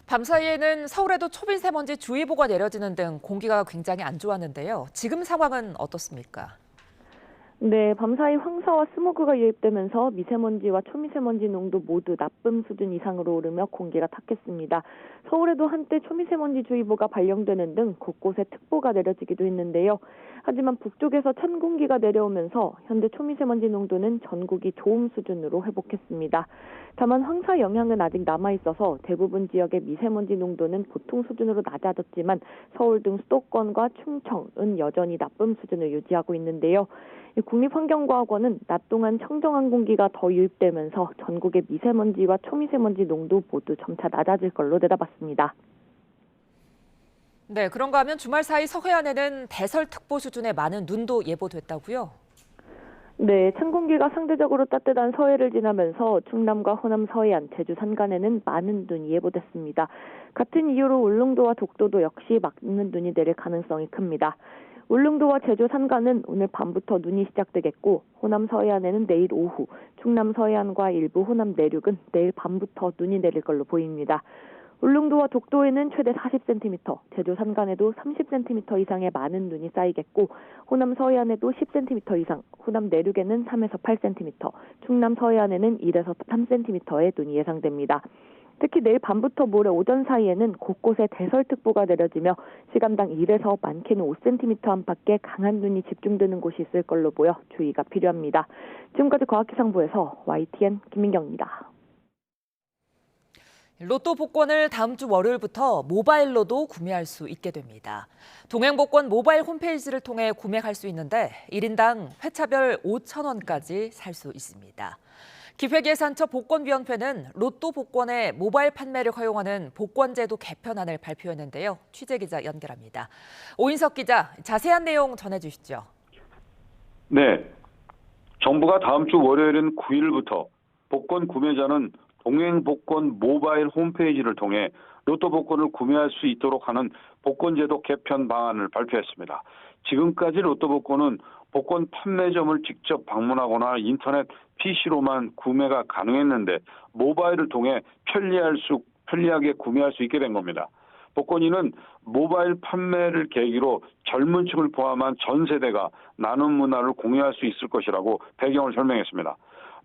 밤사이에는 서울에도 초미세먼지 주의보가 내려지는 등 공기가 굉장히 안 좋았는데요. 지금 상황은 어떻습니까?
네, 밤사이 황사와 스모그가 유입되면서 미세먼지와 초미세먼지 농도 모두 나쁨 수준 이상으로 오르며 공기가 탁했습니다. 서울에도 한때 초미세먼지주의보가 발령되는 등 곳곳에 특보가 내려지기도 했는데요. 하지만 북쪽에서 찬 공기가 내려오면서 현재 초미세먼지 농도는 전국이 좋음 수준으로 회복했습니다. 다만 황사 영향은 아직 남아있어서 대부분 지역의 미세먼지 농도는 보통 수준으로 낮아졌지만 서울 등 수도권과 충청은 여전히 나쁨 수준을 유지하고 있는데요. 국립환경과학원은 낮 동안 청정한 공기가 더 유입되면서 전국의 미세먼지와 초미세먼지 농도 모두 점차 낮아질 걸로 내다봤습니다.
네, 그런가 하면 주말 사이 서해안에는 대설특보 수준의 많은 눈도 예보됐다고요?
네, 찬 공기가 상대적으로 따뜻한 서해를 지나면서 충남과 호남 서해안, 제주 산간에는 많은 눈이 예보됐습니다. 같은 이유로 울릉도와 독도도 역시 많은 눈이 내릴 가능성이 큽니다. 울릉도와 제주 산간은 오늘 밤부터 눈이 시작되겠고 호남 서해안에는 내일 오후, 충남 서해안과 일부 호남 내륙은 내일 밤부터 눈이 내릴 걸로 보입니다. 울릉도와 독도에는 최대 40cm, 제주 산간에도 30cm 이상의 많은 눈이 쌓이겠고 호남 서해안에도 10cm 이상, 호남 내륙에는 3에서 8cm, 충남 서해안에는 1에서 3cm의 눈이 예상됩니다. 특히 내일 밤부터 모레 오전 사이에는 곳곳에 대설특보가 내려지며 시간당 1에서 많게는 5cm 안팎의 강한 눈이 집중되는 곳이 있을 걸로 보여 주의가 필요합니다. 지금까지 과학기상부에서 YTN 김민경입니다.
로또 복권을 다음 주 월요일부터 모바일로도 구매할 수 있게 됩니다. 동행복권 모바일 홈페이지를 통해 구매할 수 있는데 1인당 회차별 5,000원까지 살 수 있습니다. 기획예산처 복권위원회는 로또 복권의 모바일 판매를 허용하는 복권제도 개편안을 발표했는데요. 취재기자 연결합니다. 오인석 기자, 자세한 내용 전해주시죠.
네, 정부가 다음 주 월요일인 9일부터 복권 구매자는 동행복권 모바일 홈페이지를 통해 로또 복권을 구매할 수 있도록 하는 복권제도 개편 방안을 발표했습니다. 지금까지 로또 복권은 복권 판매점을 직접 방문하거나 인터넷 PC로만 구매가 가능했는데 모바일을 통해 편리하게 구매할 수 있게 된 겁니다. 복권위는 모바일 판매를 계기로 젊은 층을 포함한 전 세대가 나눔 문화를 공유할 수 있을 것이라고 배경을 설명했습니다.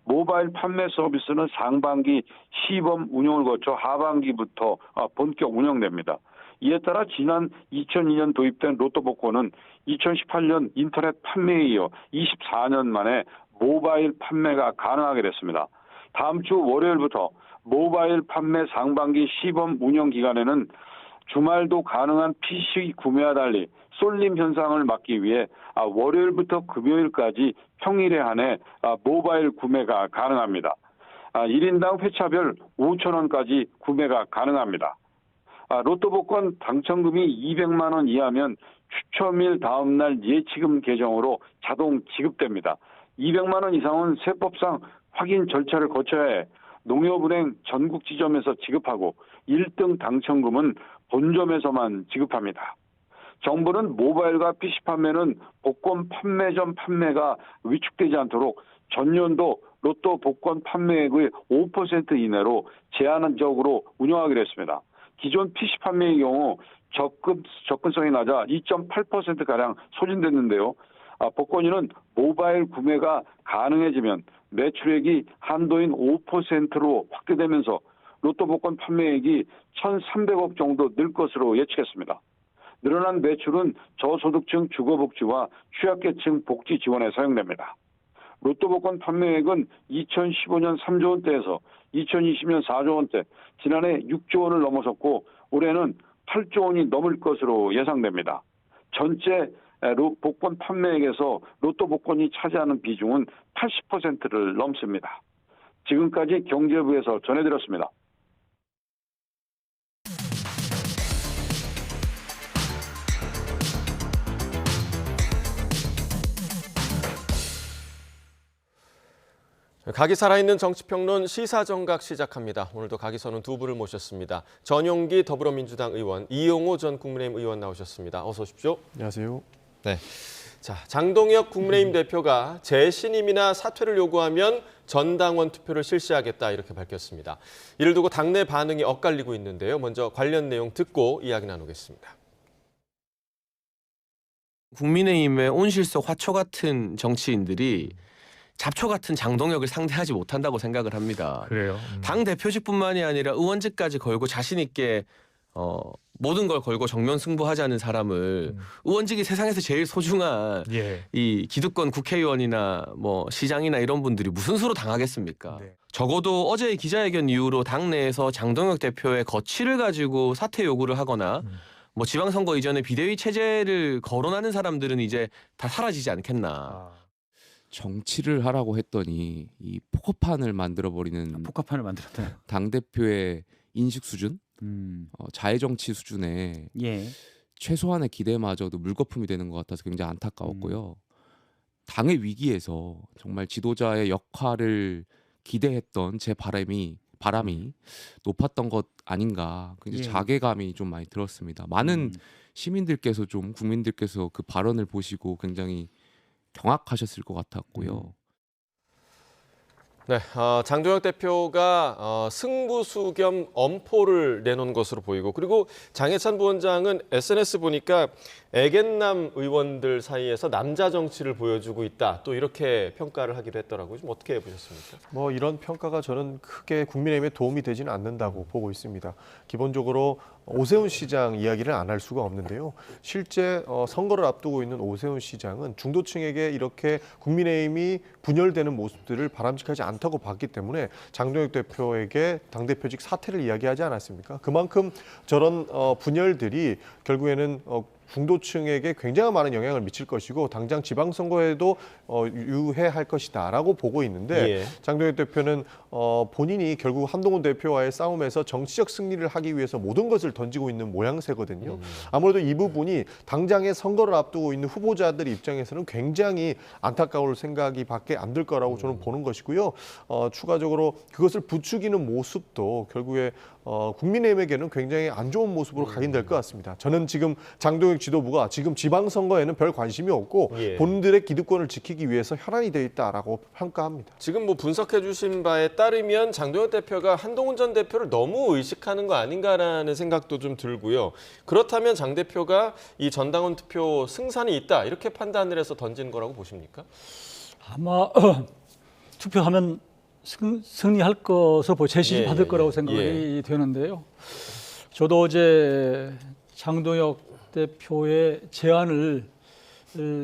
모바일 판매 서비스는 상반기 시범 운영을 거쳐 하반기부터 본격 운영됩니다. 이에 따라 지난 2002년 도입된 로또 복권은 2018년 인터넷 판매에 이어 24년 만에 모바일 판매가 가능하게 됐습니다. 다음 주 월요일부터 모바일 판매 상반기 시범 운영 기간에는 주말도 가능한 PC 구매와 달리 쏠림 현상을 막기 위해 월요일부터 금요일까지 평일에 한해 모바일 구매가 가능합니다. 1인당 회차별 5,000원까지 구매가 가능합니다. 로또 복권 당첨금이 200만 원 이하면 추첨일 다음 날 예치금 계정으로 자동 지급됩니다. 200만 원 이상은 세법상 확인 절차를 거쳐야 해 농협은행 전국 지점에서 지급하고 1등 당첨금은 본점에서만 지급합니다. 정부는 모바일과 PC 판매는 복권 판매점 판매가 위축되지 않도록 전년도 로또 복권 판매액의 5% 이내로 제한적으로 운영하기로 했습니다. 기존 PC 판매의 경우 접근성이 낮아 2.8%가량 소진됐는데요. 복권위는 모바일 구매가 가능해지면 매출액이 한도인 5%로 확대되면서 로또 복권 판매액이 1,300억 정도 늘 것으로 예측했습니다. 늘어난 매출은 저소득층 주거복지와 취약계층 복지 지원에 사용됩니다. 로또 복권 판매액은 2015년 3조 원대에서 2020년 4조 원대, 지난해 6조 원을 넘어섰고 올해는 8조 원이 넘을 것으로 예상됩니다. 전체 복권 판매액에서 로또 복권이 차지하는 비중은 80%를 넘습니다. 지금까지 경제부에서 전해드렸습니다.
각이 살아있는 정치평론 시사정각 시작합니다. 오늘도 각이서는 두 분을 모셨습니다. 전용기 더불어민주당 의원, 이용호 전 국민의힘 의원 나오셨습니다. 어서 오십시오.
안녕하세요.
네. 자, 장동혁 국민의힘 대표가 재신임이나 사퇴를 요구하면 전당원 투표를 실시하겠다 이렇게 밝혔습니다. 이를 두고 당내 반응이 엇갈리고 있는데요. 먼저 관련 내용 듣고 이야기 나누겠습니다.
국민의힘의 온실속 화초 같은 정치인들이 잡초 같은 장동혁을 상대하지 못한다고 생각을 합니다.
그래요.
당 대표직뿐만이 아니라 의원직까지 걸고 자신 있게 모든 걸 걸고 정면 승부하자는 사람을 의원직이 세상에서 제일 소중한 이 기득권 국회의원이나 뭐 시장이나 이런 분들이 무슨 수로 당하겠습니까? 적어도 어제의 기자회견 이후로 당내에서 장동혁 대표의 거취를 가지고 사퇴 요구를 하거나 뭐 지방선거 이전에 비대위 체제를 거론하는 사람들은 이제 다 사라지지 않겠나.
정치를 하라고 했더니 이 포커판을 만들어버리는
포커판을 만들었다.
당대표의 인식 수준, 자해 정치 수준에 최소한의 기대마저도 물거품이 되는 것 같아서 굉장히 안타까웠고요. 당의 위기에서 정말 지도자의 역할을 기대했던 제 바람이 높았던 것 아닌가, 굉장히 자괴감이 좀 많이 들었습니다. 많은 시민들께서 좀 국민들께서 그 발언을 보시고 굉장히 경악하셨을 것 같았고요.
네, 장동혁 대표가 승부수 겸 엄포를 내놓은 것으로 보이고, 그리고 장해찬 부원장은 SNS 보니까 애견남 의원들 사이에서 남자 정치를 보여주고 있다, 또 이렇게 평가를 하기도 했더라고요. 좀 어떻게 보셨습니까?
뭐 이런 평가가 저는 크게 국민의힘에 도움이 되지는 않는다고 보고 있습니다. 기본적으로 오세훈 시장 이야기를 안 할 수가 없는데요. 실제 선거를 앞두고 있는 오세훈 시장은 중도층에게 이렇게 국민의힘이 분열되는 모습들을 바람직하지 않다고 봤기 때문에 장동혁 대표에게 당대표직 사퇴를 이야기하지 않았습니까? 그만큼 저런 분열들이 결국에는 중도층에게 굉장히 많은 영향을 미칠 것이고 당장 지방선거에도 유해할 것이다라고 보고 있는데 장동혁 대표는 본인이 결국 한동훈 대표와의 싸움에서 정치적 승리를 하기 위해서 모든 것을 던지고 있는 모양새거든요. 아무래도 이 부분이 당장의 선거를 앞두고 있는 후보자들 입장에서는 굉장히 안타까울 생각이 밖에 안 들 거라고 저는 보는 것이고요. 추가적으로 그것을 부추기는 모습도 결국에 국민의힘에게는 굉장히 안 좋은 모습으로 각인될 것 같습니다. 저는 지금 장동혁 지도부가 지금 지방선거에는 별 관심이 없고 본인들의 기득권을 지키기 위해서 혈안이 돼 있다라고 평가합니다.
지금 뭐 분석해 주신 바에 따르면 장동혁 대표가 한동훈 전 대표를 너무 의식하는 거 아닌가라는 생각도 좀 들고요. 그렇다면 장 대표가 이 전당원 투표 승산이 있다, 이렇게 판단을 해서 던진 거라고 보십니까?
아마 투표하면 승리할 것으로 제시받을 거라고 생각이 되는데요. 저도 어제 장동혁 대표의 제안을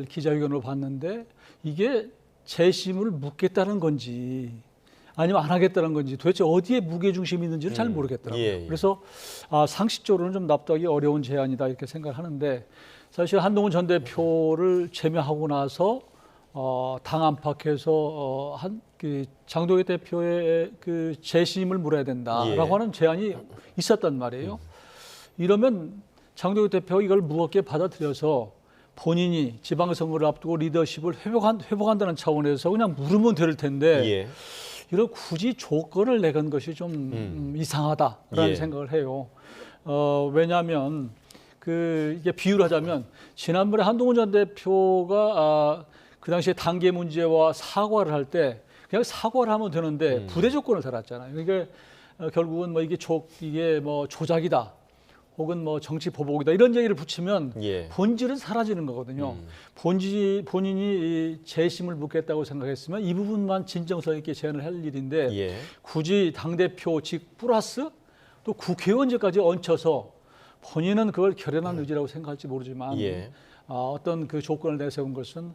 기자회견으로 봤는데 이게 재심을 묻겠다는 건지 아니면 안 하겠다는 건지 도대체 어디에 무게중심이 있는지를 잘 모르겠더라고요.
예.
그래서 상식적으로는 좀 납득하기 어려운 제안이다 이렇게 생각을 하는데 사실 한동훈 전 대표를 제명하고 나서 당 안팎에서 그 장동혁 대표의 그 재심을 물어야 된다라고 하는 제안이 있었단 말이에요. 이러면 장동혁 대표가 이걸 무겁게 받아들여서 본인이 지방선거를 앞두고 리더십을 회복한다는 차원에서 그냥 물으면 될 텐데 이런 굳이 조건을 내건 것이 좀 이상하다라는 생각을 해요. 왜냐하면 이게 비유를 하자면 지난번에 한동훈 전 대표가 그 당시에 단계 문제와 사과를 할 때 그냥 사과를 하면 되는데 부대 조건을 달았잖아요. 그러니까 결국은 뭐 이게 조작이다. 혹은 뭐 정치 보복이다 이런 얘기를 붙이면 본질은 사라지는 거거든요. 본인이 재심을 묻겠다고 생각했으면 이 부분만 진정성 있게 제안을 할 일인데 굳이 당대표직 플러스 또 국회의원직까지 얹혀서 본인은 그걸 결연한 의지라고 생각할지 모르지만 어떤 그 조건을 내세운 것은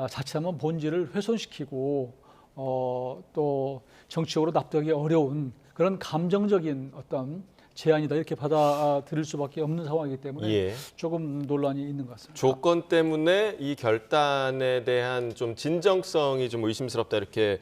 자칫하면 본질을 훼손시키고 또 정치적으로 납득하기 어려운 그런 감정적인 어떤 제안이다 이렇게 받아들일 수밖에 없는 상황이기 때문에 조금 논란이 있는 것 같습니다.
조건 때문에 이 결단에 대한 좀 진정성이 좀 의심스럽다 이렇게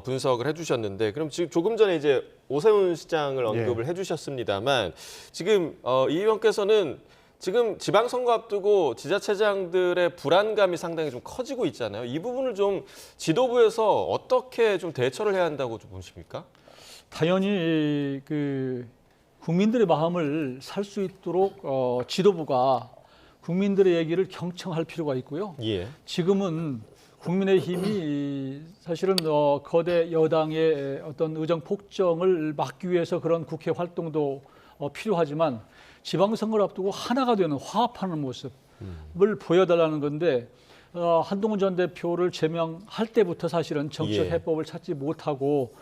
분석을 해주셨는데 그럼 지금 조금 전에 이제 오세훈 시장을 언급을 해주셨습니다만 지금 이 의원께서는 지금 지방선거 앞두고 지자체장들의 불안감이 상당히 좀 커지고 있잖아요. 이 부분을 좀 지도부에서 어떻게 좀 대처를 해야 한다고 좀 보십니까?
당연히 국민들의 마음을 살 수 있도록 지도부가 국민들의 얘기를 경청할 필요가 있고요. 지금은 국민의힘이 사실은 거대 여당의 어떤 의정 폭정을 막기 위해서 그런 국회 활동도 필요하지만 지방선거를 앞두고 하나가 되는 화합하는 모습을 보여달라는 건데 한동훈 전 대표를 제명할 때부터 사실은 정치적 해법을 찾지 못하고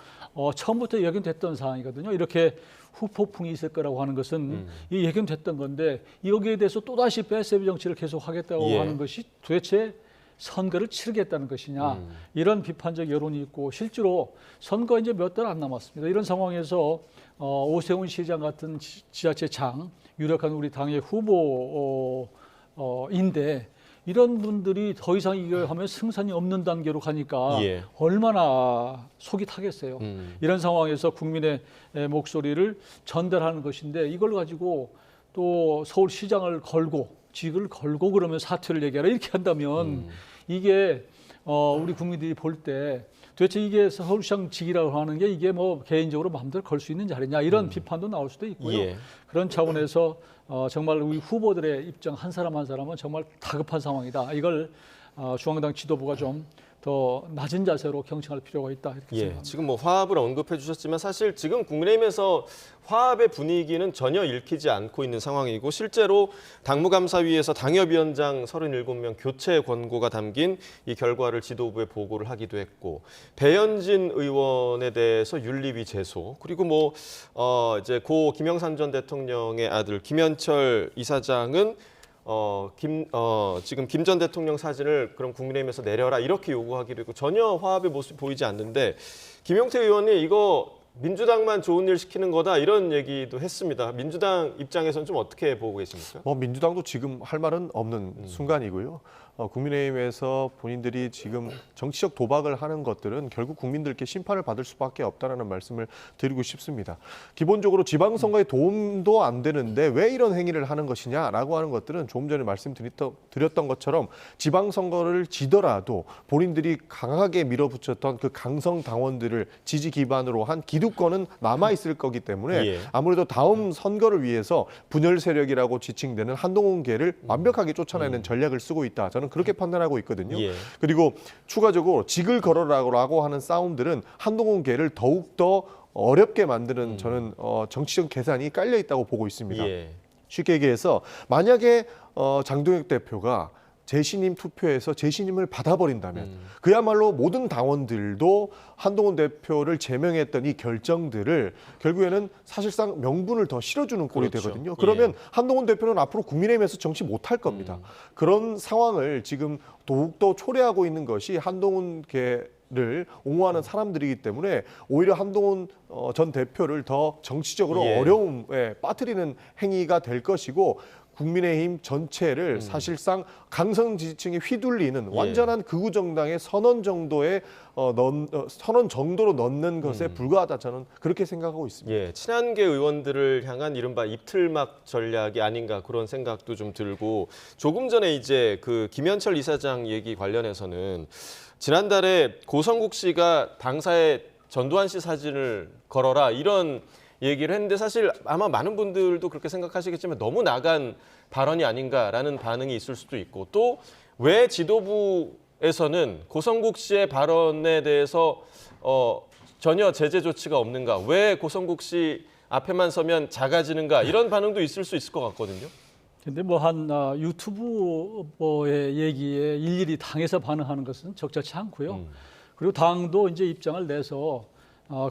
처음부터 예견됐던 상황이거든요. 이렇게 후폭풍이 있을 거라고 하는 것은 예견됐던 건데 여기에 대해서 또다시 배세비 정치를 계속하겠다고 하는 것이 도대체 선거를 치르겠다는 것이냐 이런 비판적 여론이 있고 실제로 선거 이제 몇 달 안 남았습니다. 이런 상황에서 오세훈 시장 같은 지자체장 유력한 우리 당의 후보인데 이런 분들이 더 이상 이걸 하면 승산이 없는 단계로 가니까 얼마나 속이 타겠어요. 이런 상황에서 국민의 목소리를 전달하는 것인데 이걸 가지고 또 서울시장을 걸고 직을 걸고 그러면 사퇴를 얘기하라 이렇게 한다면 이게 우리 국민들이 볼 때 도대체 이게 서울시장 직이라고 하는 게 이게 뭐 개인적으로 마음대로 걸 수 있는 자리냐 이런 비판도 나올 수도 있고요. 그런 차원에서 정말 우리 후보들의 입장 한 사람 한 사람은 정말 다급한 상황이다. 이걸 중앙당 지도부가 좀 더 낮은 자세로 경청할 필요가 있다 이렇게 생각합니다.
지금 뭐 화합을 언급해 주셨지만 사실 지금 국민의힘에서 화합의 분위기는 전혀 읽히지 않고 있는 상황이고 실제로 당무감사위에서 당협위원장 37명 교체 권고가 담긴 이 결과를 지도부에 보고를 하기도 했고 배현진 의원에 대해서 윤리위 제소 그리고 뭐 이제 고 김영삼 전 대통령의 아들 김현철 이사장은 지금 김 전 대통령 사진을 그럼 국민의힘에서 내려라 이렇게 요구하기도 했고 전혀 화합의 모습이 보이지 않는데 김용태 의원이 이거 민주당만 좋은 일 시키는 거다 이런 얘기도 했습니다. 민주당 입장에서는 좀 어떻게 보고 계십니까?
민주당도 지금 할 말은 없는 순간이고요. 국민의힘에서 본인들이 지금 정치적 도박을 하는 것들은 결국 국민들께 심판을 받을 수밖에 없다는 말씀을 드리고 싶습니다. 기본적으로 지방선거에 도움도 안 되는데 왜 이런 행위를 하는 것이냐라고 하는 것들은 조금 전에 말씀드렸던 것처럼 지방선거를 지더라도 본인들이 강하게 밀어붙였던 그 강성 당원들을 지지 기반으로 한 기득권은 남아있을 거기 때문에 아무래도 다음 선거를 위해서 분열 세력이라고 지칭되는 한동훈계를 완벽하게 쫓아내는 전략을 쓰고 있다. 저는 그렇게 판단하고 있거든요. 그리고 추가적으로 직을 걸어라고 하는 싸움들은 한동훈계를 더욱더 어렵게 만드는 저는 정치적 계산이 깔려 있다고 보고 있습니다. 쉽게 얘기해서 만약에 장동혁 대표가 재신임 투표에서 재신임을 받아버린다면 그야말로 모든 당원들도 한동훈 대표를 제명했던 이 결정들을 결국에는 사실상 명분을 더 실어주는 꼴이
그렇죠.
되거든요. 그러면 한동훈 대표는 앞으로 국민의힘에서 정치 못할 겁니다. 그런 상황을 지금 더욱더 초래하고 있는 것이 한동훈계를 옹호하는 사람들이기 때문에 오히려 한동훈 전 대표를 더 정치적으로 어려움에 빠뜨리는 행위가 될 것이고 국민의힘 전체를 사실상 강성 지지층에 휘둘리는 완전한 극우 정당의 선언 정도의 선언 정도로 넣는 것에 불과하다 저는 그렇게 생각하고 있습니다.
예, 친한계 의원들을 향한 이른바 입틀막 전략이 아닌가 그런 생각도 좀 들고 조금 전에 이제 그 김현철 이사장 얘기 관련해서는 지난달에 고성국 씨가 당사에 전두환 씨 사진을 걸어라 이런 얘기를 했는데 사실 아마 많은 분들도 그렇게 생각하시겠지만 너무 나간 발언이 아닌가라는 반응이 있을 수도 있고 또 왜 지도부에서는 고성국 씨의 발언에 대해서 전혀 제재 조치가 없는가? 왜 고성국 씨 앞에만 서면 작아지는가? 이런 반응도 있을 수 있을 것 같거든요.
근데 뭐 한 유튜버의 얘기에 일일이 당에서 반응하는 것은 적절치 않고요. 그리고 당도 이제 입장을 내서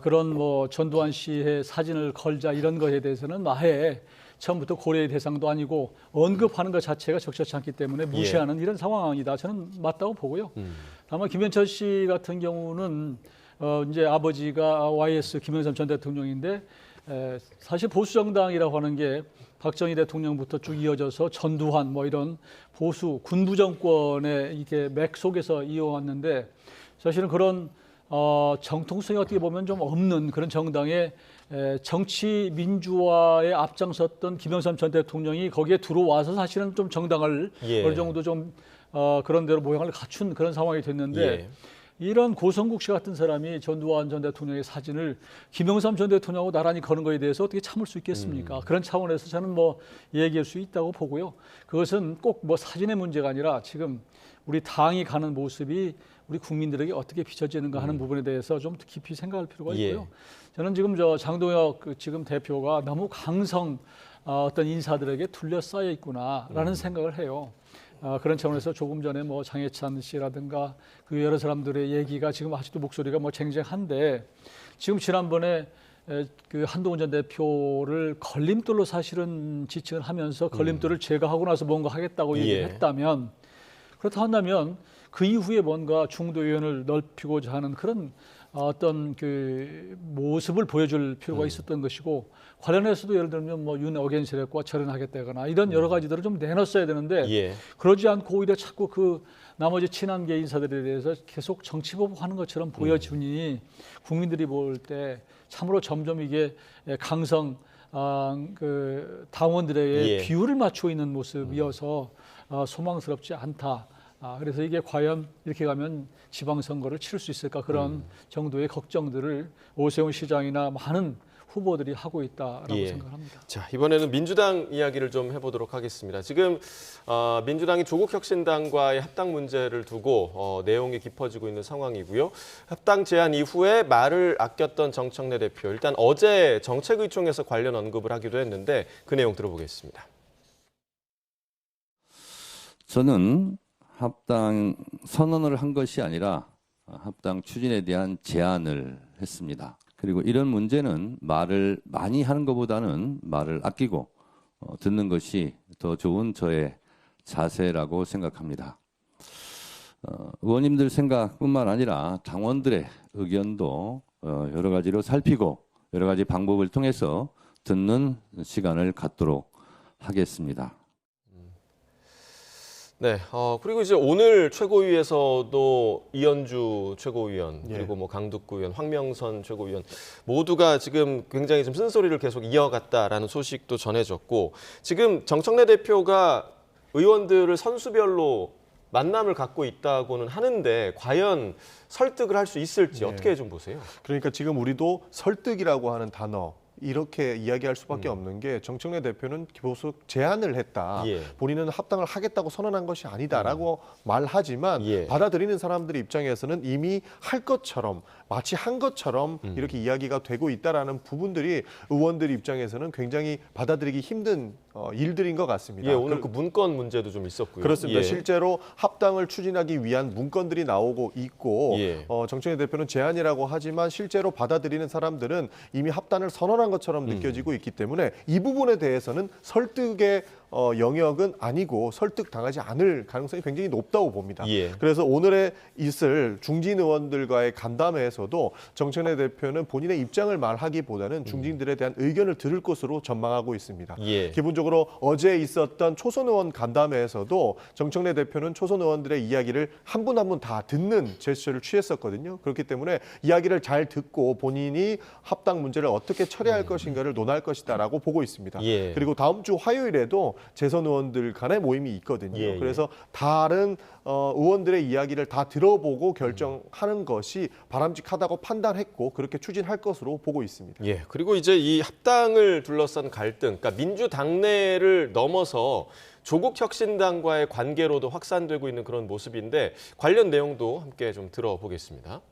그런 뭐 전두환 씨의 사진을 걸자 이런 것에 대해서는 아예 처음부터 고려의 대상도 아니고 언급하는 것 자체가 적절치 않기 때문에 무시하는 이런 상황이다. 저는 맞다고 보고요. 다만 김현철 씨 같은 경우는 이제 아버지가 YS 김영삼 전 대통령인데 사실 보수 정당이라고 하는 게 박정희 대통령부터 쭉 이어져서 전두환 뭐 이런 보수 군부 정권의 이게 맥 속에서 이어왔는데 사실은 그런 정통성이 어떻게 보면 좀 없는 그런 정당의 정치 민주화에 앞장섰던 김영삼 전 대통령이 거기에 들어와서 사실은 좀 정당을 어느 정도 좀 그런 대로 모양을 갖춘 그런 상황이 됐는데 이런 고성국 씨 같은 사람이 전두환 전 대통령의 사진을 김영삼 전 대통령하고 나란히 거는 거에 대해서 어떻게 참을 수 있겠습니까? 그런 차원에서 저는 뭐 얘기할 수 있다고 보고요. 그것은 꼭 뭐 사진의 문제가 아니라 지금 우리 당이 가는 모습이 우리 국민들에게 어떻게 비춰지는가 하는 부분에 대해서 좀 깊이 생각할 필요가 있고요. 저는 지금 장동혁 지금 대표가 너무 강성 어떤 인사들에게 둘러싸여 있구나라는 생각을 해요. 그런 차원에서 조금 전에 뭐 장해찬 씨라든가 그 여러 사람들의 얘기가 지금 아직도 목소리가 뭐 쟁쟁한데 지금 지난번에 그 한동훈 전 대표를 걸림돌로 사실은 지칭을 하면서 걸림돌을 제거하고 나서 뭔가 하겠다고 얘기를 했다면 그렇다 한다면 그 이후에 뭔가 중도 의원을 넓히고자 하는 그런 어떤 그 모습을 보여줄 필요가 있었던 것이고 관련해서도 예를 들면 뭐 윤어겐 세력과 절연하겠다거나 이런 여러 가지들을 좀 내놨어야 되는데 그러지 않고 오히려 자꾸 그 나머지 친한계 인사들에 대해서 계속 정치보복하는 것처럼 보여주니 국민들이 볼 때 참으로 점점 이게 강성 그 당원들에게 비율을 맞추고 있는 모습이어서 소망스럽지 않다. 그래서 이게 과연 이렇게 가면 지방선거를 치를 수 있을까 그런 정도의 걱정들을 오세훈 시장이나 많은 후보들이 하고 있다라고 생각합니다.
자, 이번에는 민주당 이야기를 좀 해보도록 하겠습니다. 지금 민주당이 조국혁신당과의 합당 문제를 두고 내용이 깊어지고 있는 상황이고요. 합당 제안 이후에 말을 아꼈던 정청래 대표. 일단 어제 정책의총에서 관련 언급을 하기도 했는데 그 내용 들어보겠습니다.
저는 합당 선언을 한 것이 아니라 합당 추진에 대한 제안을 했습니다. 그리고 이런 문제는 말을 많이 하는 것보다는 말을 아끼고 듣는 것이 더 좋은 저의 자세라고 생각합니다. 의원님들 생각뿐만 아니라 당원들의 의견도 여러 가지로 살피고 여러 가지 방법을 통해서 듣는 시간을 갖도록 하겠습니다.
네, 그리고 이제 오늘 최고위에서도 이현주 최고위원 그리고 뭐 강두구 의원, 황명선 최고위원 모두가 지금 굉장히 좀 쓴소리를 계속 이어갔다라는 소식도 전해졌고 지금 정청래 대표가 의원들을 선수별로 만남을 갖고 있다고는 하는데 과연 설득을 할 수 있을지 어떻게 좀 보세요?
그러니까 지금 우리도 설득이라고 하는 단어 이렇게 이야기할 수밖에 없는 게 정청래 대표는 계속 제안을 했다. 본인은 합당을 하겠다고 선언한 것이 아니다라고 말하지만 받아들이는 사람들의 입장에서는 이미 할 것처럼 마치 한 것처럼 이렇게 이야기가 되고 있다라는 부분들이 의원들 입장에서는 굉장히 받아들이기 힘든 일들인 것 같습니다.
예, 오늘 그 문건 문제도 좀 있었고요.
그렇습니다.
예.
실제로 합당을 추진하기 위한 문건들이 나오고 있고
예.
정청래 대표는 제안이라고 하지만 실제로 받아들이는 사람들은 이미 합당을 선언한 것처럼 느껴지고 있기 때문에 이 부분에 대해서는 설득의 영역은 아니고 설득당하지 않을 가능성이 굉장히 높다고 봅니다.
예.
그래서 오늘의 있을 중진 의원들과의 간담회에서도 정청래 대표는 본인의 입장을 말하기보다는 중진들에 대한 의견을 들을 것으로 전망하고 있습니다.
예.
기본적으로 어제 있었던 초선 의원 간담회에서도 정청래 대표는 초선 의원들의 이야기를 한 분 한 분 다 듣는 제스처를 취했었거든요. 그렇기 때문에 이야기를 잘 듣고 본인이 합당 문제를 어떻게 처리할 것인가를 논할 것이다라고 보고 있습니다.
예.
그리고 다음 주 화요일에도 재선 의원들 간의 모임이 있거든요.
예, 예.
그래서 다른 의원들의 이야기를 다 들어보고 결정하는 것이 바람직하다고 판단했고 그렇게 추진할 것으로 보고 있습니다.
예, 그리고 이제 이 합당을 둘러싼 갈등, 그러니까 민주당내를 넘어서 조국혁신당과의 관계로도 확산되고 있는 그런 모습인데 관련 내용도 함께 좀 들어보겠습니다.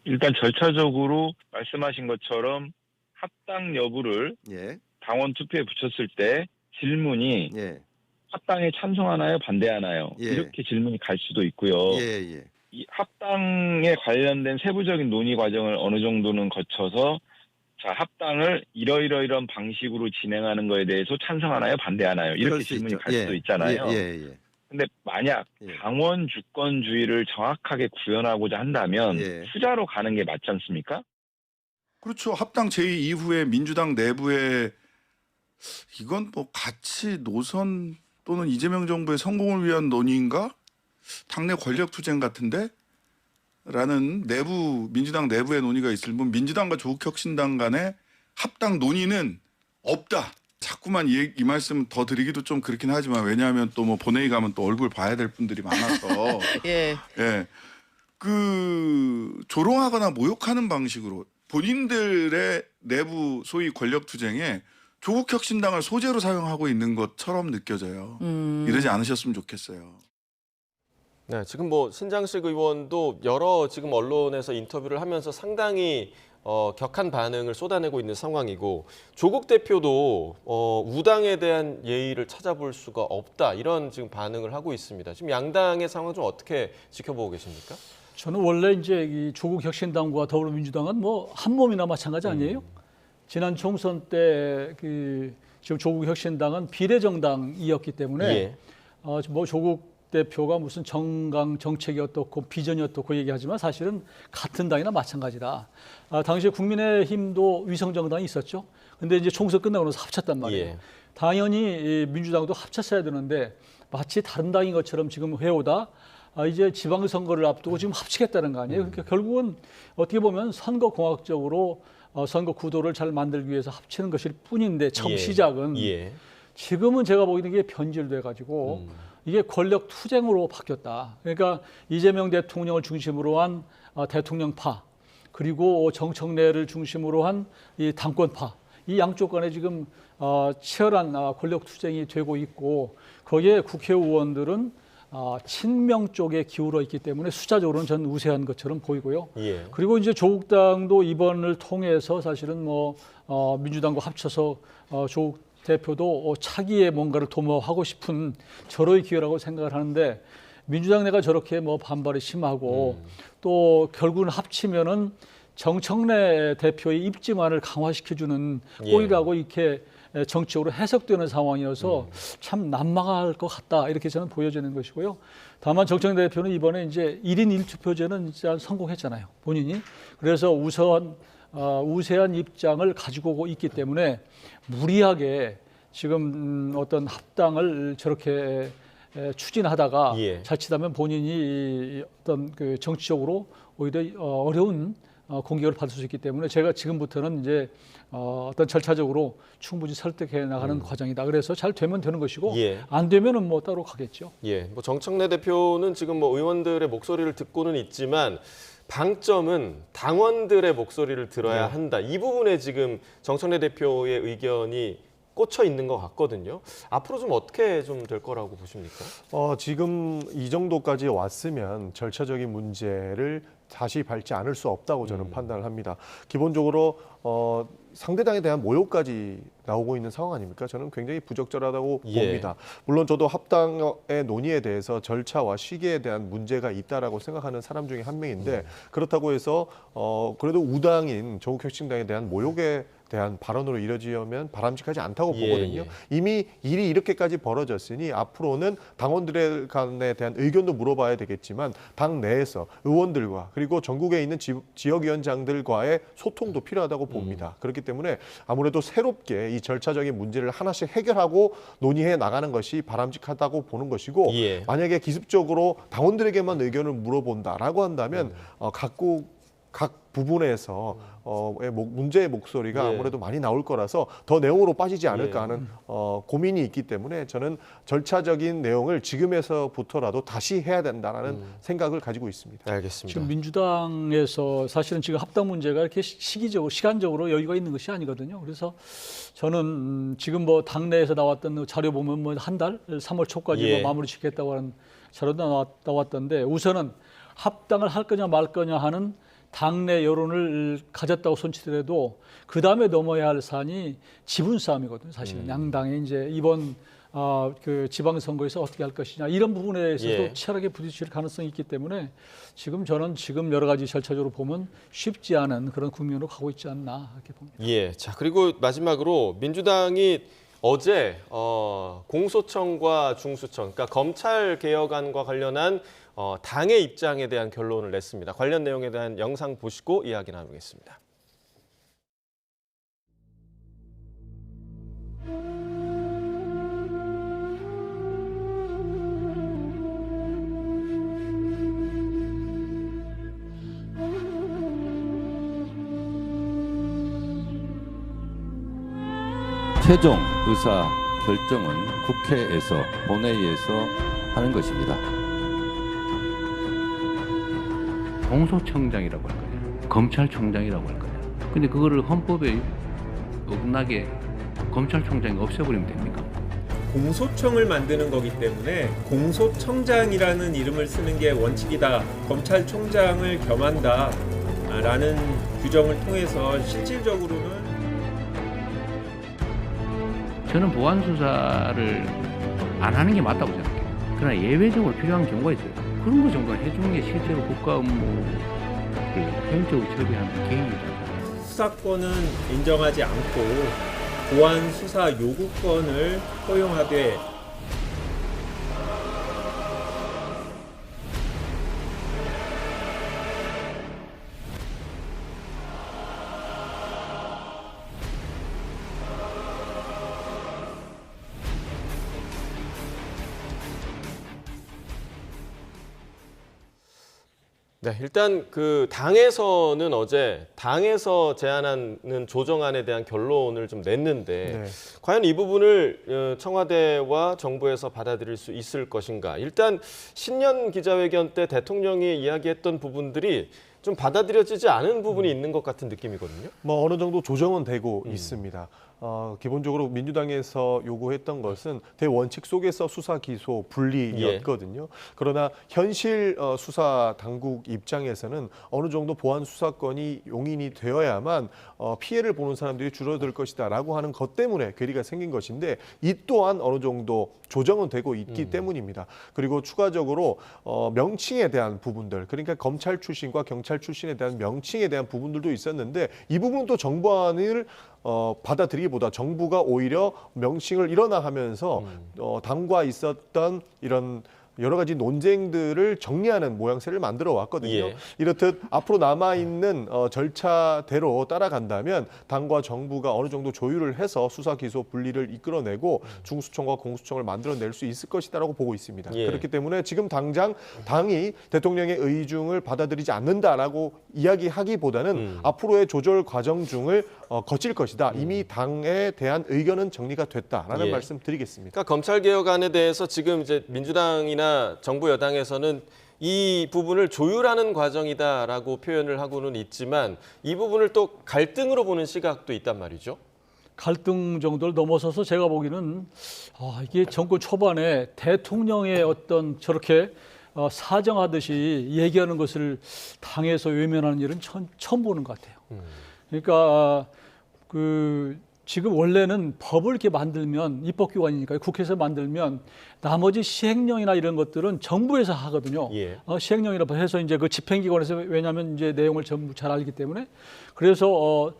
일단 절차적으로 말씀하신 것처럼 합당 여부를 당원 투표에 붙였을 때 질문이 합당에 찬성하나요, 반대하나요? 이렇게 질문이 갈 수도 있고요. 이 합당에 관련된 세부적인 논의 과정을 어느 정도는 거쳐서 자, 합당을 이러이러이런 방식으로 진행하는 거에 대해서 찬성하나요, 반대하나요? 이렇게 질문이 갈 수도 있잖아요. 근데 만약 당원 주권주의를 정확하게 구현하고자 한다면 후자로 가는 게 맞지 않습니까?
그렇죠. 합당 제2 이후에 민주당 내부에 이건 뭐 가치 노선 또는 이재명 정부의 성공을 위한 논의인가? 당내 권력 투쟁 같은데? 라는 민주당 내부의 논의가 있을 뿐 민주당과 조국혁신당 간의 합당 논의는 없다. 자꾸만 이 말씀 더 드리기도 좀 그렇긴 하지만 왜냐하면 또 뭐 본회의 가면 또 얼굴 봐야 될 분들이 많아서 그 조롱하거나 모욕하는 방식으로 본인들의 내부 소위 권력 투쟁에 조국혁신당을 소재로 사용하고 있는 것처럼 느껴져요. 이러지 않으셨으면 좋겠어요.
네, 지금 뭐 신장식 의원도 여러 지금 언론에서 인터뷰를 하면서 상당히 격한 반응을 쏟아내고 있는 상황이고 조국 대표도 우당에 대한 예의를 찾아볼 수가 없다 이런 지금 반응을 하고 있습니다. 지금 양당의 상황 좀 어떻게 지켜보고 계십니까?
저는 원래 이제 이 조국혁신당과 더불어민주당은 뭐 한 몸이나 마찬가지 아니에요? 지난 총선 때 지금 조국혁신당은 비례정당이었기 때문에 뭐 조국 대표가 무슨 정강 정책이 어떻고 비전이 어떻고 얘기하지만 사실은 같은 당이나 마찬가지다. 당시에 국민의힘도 위성정당이 있었죠. 근데 이제 총선 끝나고 나서 합쳤단 말이에요. 당연히 민주당도 합쳤어야 되는데 마치 다른 당인 것처럼 지금 해오다 이제 지방선거를 앞두고 지금 합치겠다는 거 아니에요. 그러니까 결국은 어떻게 보면 선거공학적으로 선거 구도를 잘 만들기 위해서 합치는 것일 뿐인데 처음 시작은 지금은 제가 보기에는 이게 변질돼 가지고 이게 권력 투쟁으로 바뀌었다. 그러니까 이재명 대통령을 중심으로 한 대통령파 그리고 정청래를 중심으로 한 이 당권파 이 양쪽 간에 지금 치열한 권력 투쟁이 되고 있고 거기에 국회의원들은 친명 쪽에 기울어 있기 때문에 숫자적으로는 전 우세한 것처럼 보이고요. 그리고 이제 조국당도 이번을 통해서 사실은 뭐 민주당과 합쳐서 조국 대표도 차기에 뭔가를 도모하고 싶은 절호의 기회라고 생각을 하는데 민주당 내가 저렇게 뭐 반발이 심하고 또 결국은 합치면은 정청래 대표의 입지만을 강화시켜주는 꼴이라고 이렇게 정치적으로 해석되는 상황이어서 참 난망할 것 같다 이렇게 저는 보여지는 것이고요. 다만 정청래 대표는 이번에 이제 1인 1투표제는 진짜 성공했잖아요. 본인이. 그래서 우세한 입장을 가지고 있기 때문에 무리하게 지금 어떤 합당을 저렇게 추진하다가 자칫하면 본인이 어떤 그 정치적으로 오히려 어려운 공격을 받을 수 있기 때문에 제가 지금부터는 이제 어떤 절차적으로 충분히 설득해 나가는 과정이다. 그래서 잘 되면 되는 것이고 안 되면은 뭐 따로 가겠죠.
뭐 정청래 대표는 지금 뭐 의원들의 목소리를 듣고는 있지만 방점은 당원들의 목소리를 들어야 한다. 이 부분에 지금 정청래 대표의 의견이 꽂혀 있는 것 같거든요. 앞으로 좀 어떻게 좀 될 거라고 보십니까?
지금 이 정도까지 왔으면 절차적인 문제를 다시 밟지 않을 수 없다고 저는 판단을 합니다. 기본적으로 상대당에 대한 모욕까지 나오고 있는 상황 아닙니까? 저는 굉장히 부적절하다고 봅니다. 물론 저도 합당의 논의에 대해서 절차와 시기에 대한 문제가 있다라고 생각하는 사람 중에 한 명인데 그렇다고 해서 그래도 우당인 조국혁신당에 대한 모욕에 대한 발언으로 이뤄지면 바람직하지 않다고 보거든요. 이미 일이 이렇게까지 벌어졌으니 앞으로는 당원들 간에 대한 의견도 물어봐야 되겠지만 당 내에서 의원들과 그리고 전국에 있는 지역위원장들과의 소통도 필요하다고 봅니다. 그렇기 때문에 아무래도 새롭게 이 절차적인 문제를 하나씩 해결하고 논의해 나가는 것이 바람직하다고 보는 것이고 만약에 기습적으로 당원들에게만 의견을 물어본다라고 한다면 각 부분에서 문제의 목소리가 아무래도 많이 나올 거라서 더 내용으로 빠지지 않을까 하는 고민이 있기 때문에 저는 절차적인 내용을 지금에서부터라도 다시 해야 된다는 생각을 가지고 있습니다.
알겠습니다.
지금 민주당에서 사실은 지금 합당 문제가 이렇게 시간적으로 여유가 있는 것이 아니거든요. 그래서 저는 지금 뭐 당내에서 나왔던 자료 보면 뭐 한 달, 3월 초까지 마무리 짓겠다고 하는 자료도 나왔던데 우선은 합당을 할 거냐 말 거냐 하는 당내 여론을 가졌다고 손치더라도 그 다음에 넘어야 할 산이 지분 싸움이거든요. 사실은 양당이 이제 이번 그 지방선거에서 어떻게 할 것이냐 이런 부분에 있어서도 치열하게 부딪힐 가능성이 있기 때문에 저는 지금 여러 가지 절차적으로 보면 쉽지 않은 그런 국면으로 가고 있지 않나 이렇게 봅니다.
자 그리고 마지막으로 민주당이 어제 공소청과 중수청, 그러니까 검찰 개혁안과 관련한 당의 입장에 대한 결론을 냈습니다. 관련 내용에 대한 영상 보시고 이야기 나누겠습니다.
최종 의사 결정은 국회에서 본회의에서 하는 것입니다.
공소청장이라고 할 거냐, 검찰총장이라고 할 거냐. 근데 그거를 헌법에 어긋나게 검찰총장이 없애버리면 됩니까?
공소청을 만드는 거기 때문에 공소청장이라는 이름을 쓰는 게 원칙이다. 검찰총장을 겸한다라는 규정을 통해서 실질적으로는
저는 보안 수사를 안 하는 게 맞다고 생각해요. 그러나 예외적으로 필요한 경우가 있어요. 그런 거 정도는 해주는 게 실제로 국가 업무를 효율적으로 처리하는 개인이다.
수사권은 인정하지 않고 보안 수사 요구권을 허용하되
일단 그 당에서는 어제 당에서 제안하는 조정안에 대한 결론을 좀 냈는데 과연 이 부분을 청와대와 정부에서 받아들일 수 있을 것인가. 일단 신년 기자회견 때 대통령이 이야기했던 부분들이 좀 받아들여지지 않은 부분이 있는 것 같은 느낌이거든요.
뭐 어느 정도 조정은 되고 있습니다. 기본적으로 민주당에서 요구했던 것은 대원칙 속에서 수사 기소 분리였거든요. 그러나 현실 수사 당국 입장에서는 어느 정도 보안 수사권이 용인이 되어야만 피해를 보는 사람들이 줄어들 것이다라고 하는 것 때문에 괴리가 생긴 것인데 이 또한 어느 정도 조정은 되고 있기 때문입니다. 그리고 추가적으로 명칭에 대한 부분들, 그러니까 검찰 출신과 경찰 출신에 대한 명칭에 대한 부분들도 있었는데 이 부분도 정부안을 받아들이기보다 정부가 오히려 명칭을 일원화하면서 당과 있었던 이런 여러 가지 논쟁들을 정리하는 모양새를 만들어 왔거든요. 이렇듯 앞으로 남아있는 절차대로 따라간다면 당과 정부가 어느 정도 조율을 해서 수사 기소 분리를 이끌어내고 중수청과 공수청을 만들어낼 수 있을 것이다라고 보고 있습니다. 그렇기 때문에 지금 당장 당이 대통령의 의중을 받아들이지 않는다라고 이야기하기보다는 앞으로의 조절 과정 중을 거칠 것이다. 이미 당에 대한 의견은 정리가 됐다라는 말씀 드리겠습니다.
그러니까 검찰개혁안에 대해서 지금 이제 민주당이나 정부 여당에서는 이 부분을 조율하는 과정이다라고 표현을 하고는 있지만 이 부분을 또 갈등으로 보는 시각도 있단 말이죠.
갈등 정도를 넘어서서 제가 보기에는 이게 정권 초반에 대통령의 어떤 저렇게 사정하듯이 얘기하는 것을 당에서 외면하는 일은 처음 보는 것 같아요. 그러니까 지금 원래는 법을 이렇게 만들면 입법기관이니까 국회에서 만들면 나머지 시행령이나 이런 것들은 정부에서 하거든요.
예.
시행령이라고 해서 이제 그 집행기관에서 왜냐하면 이제 내용을 전부 잘 알기 때문에 그래서